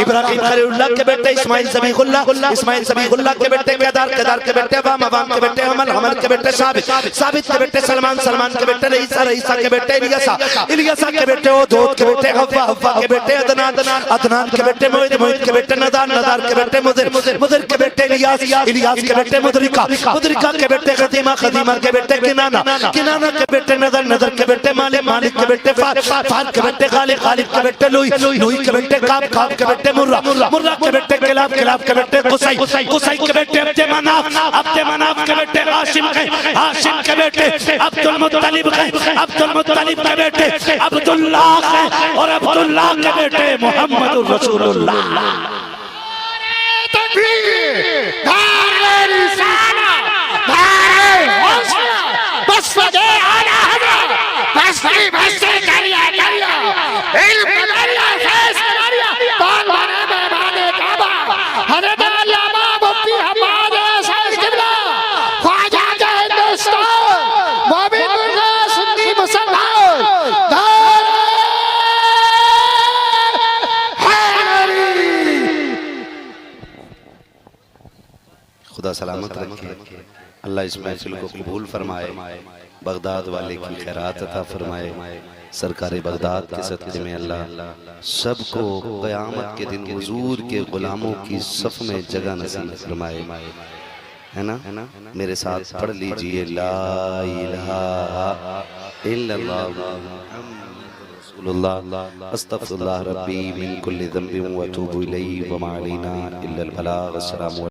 इब्राहिम खलीलुल्लाह के बेटे इस्माइल ज़बीहुल्लाह, इस्माइल ज़बीहुल्लाह के बेटे केदार, केदार के बेटे अवाम के बेटे हमल, हमल के बेटे साबित, साबित के बेटे सलमान, सलमान के बेटे रईसा, रईसा के बेटे इलियासा, इलियासा के बेटे ओदोद के बेटे हव्वा, हव्वा के बेटे अदनान, अदनान के बेटे मोइद, मोइद के बेटे नदार, नदार के बेटे मुदिर, मुदिर के बेटे इलियास, इलियास के बेटे मुदरिका, मुदरिका के बेटे खदीमा, खदीमा के बेटे किनाना, किनाना के बेटे नदर, नदर के बेटे मालिक, मालिक के बेटे फार, फार के बेटे खालिक, खालिक के बेटे लुई, लुई के बेटे काब, काब के बेटे मुर्रा, मुर्रा के बेटे किलाब, किलाब के बेटे कुसै, कुसै के बेटे अब्दे मनाफ, अब्दे मनाफ के बेटे हाशिम के, हाशिम के बेटे अब्दुल मुत्तलिब के, अब्दुल मुत्तलिब के बेटे अब्दुल्लाह के, और अब्दुल्लाह के बेटे मोहम्मदुर रसूलुल्लाह। खुदा सलामत रखे, अल्लाह इस महफिल को कबूल फरमाए, बगदाद वाले की खैरात अता फरमाए, सरकार बगदाद के सदक़े में अल्लाह सबको क़यामत के दिन हुजूर के गुलामों की सफ़ में जगह नसीब फरमाए, है ना। मेरे साथ पढ़ लीजिए ला इलाहा इल्लल्लाह रसूलुल्लाह अस्तग़फिरुल्लाह रब्बी मिन कुल्लि ज़ंबिन व अतूबु इलैहि व मा अलैना इल्लल बलाग। अस्सलामु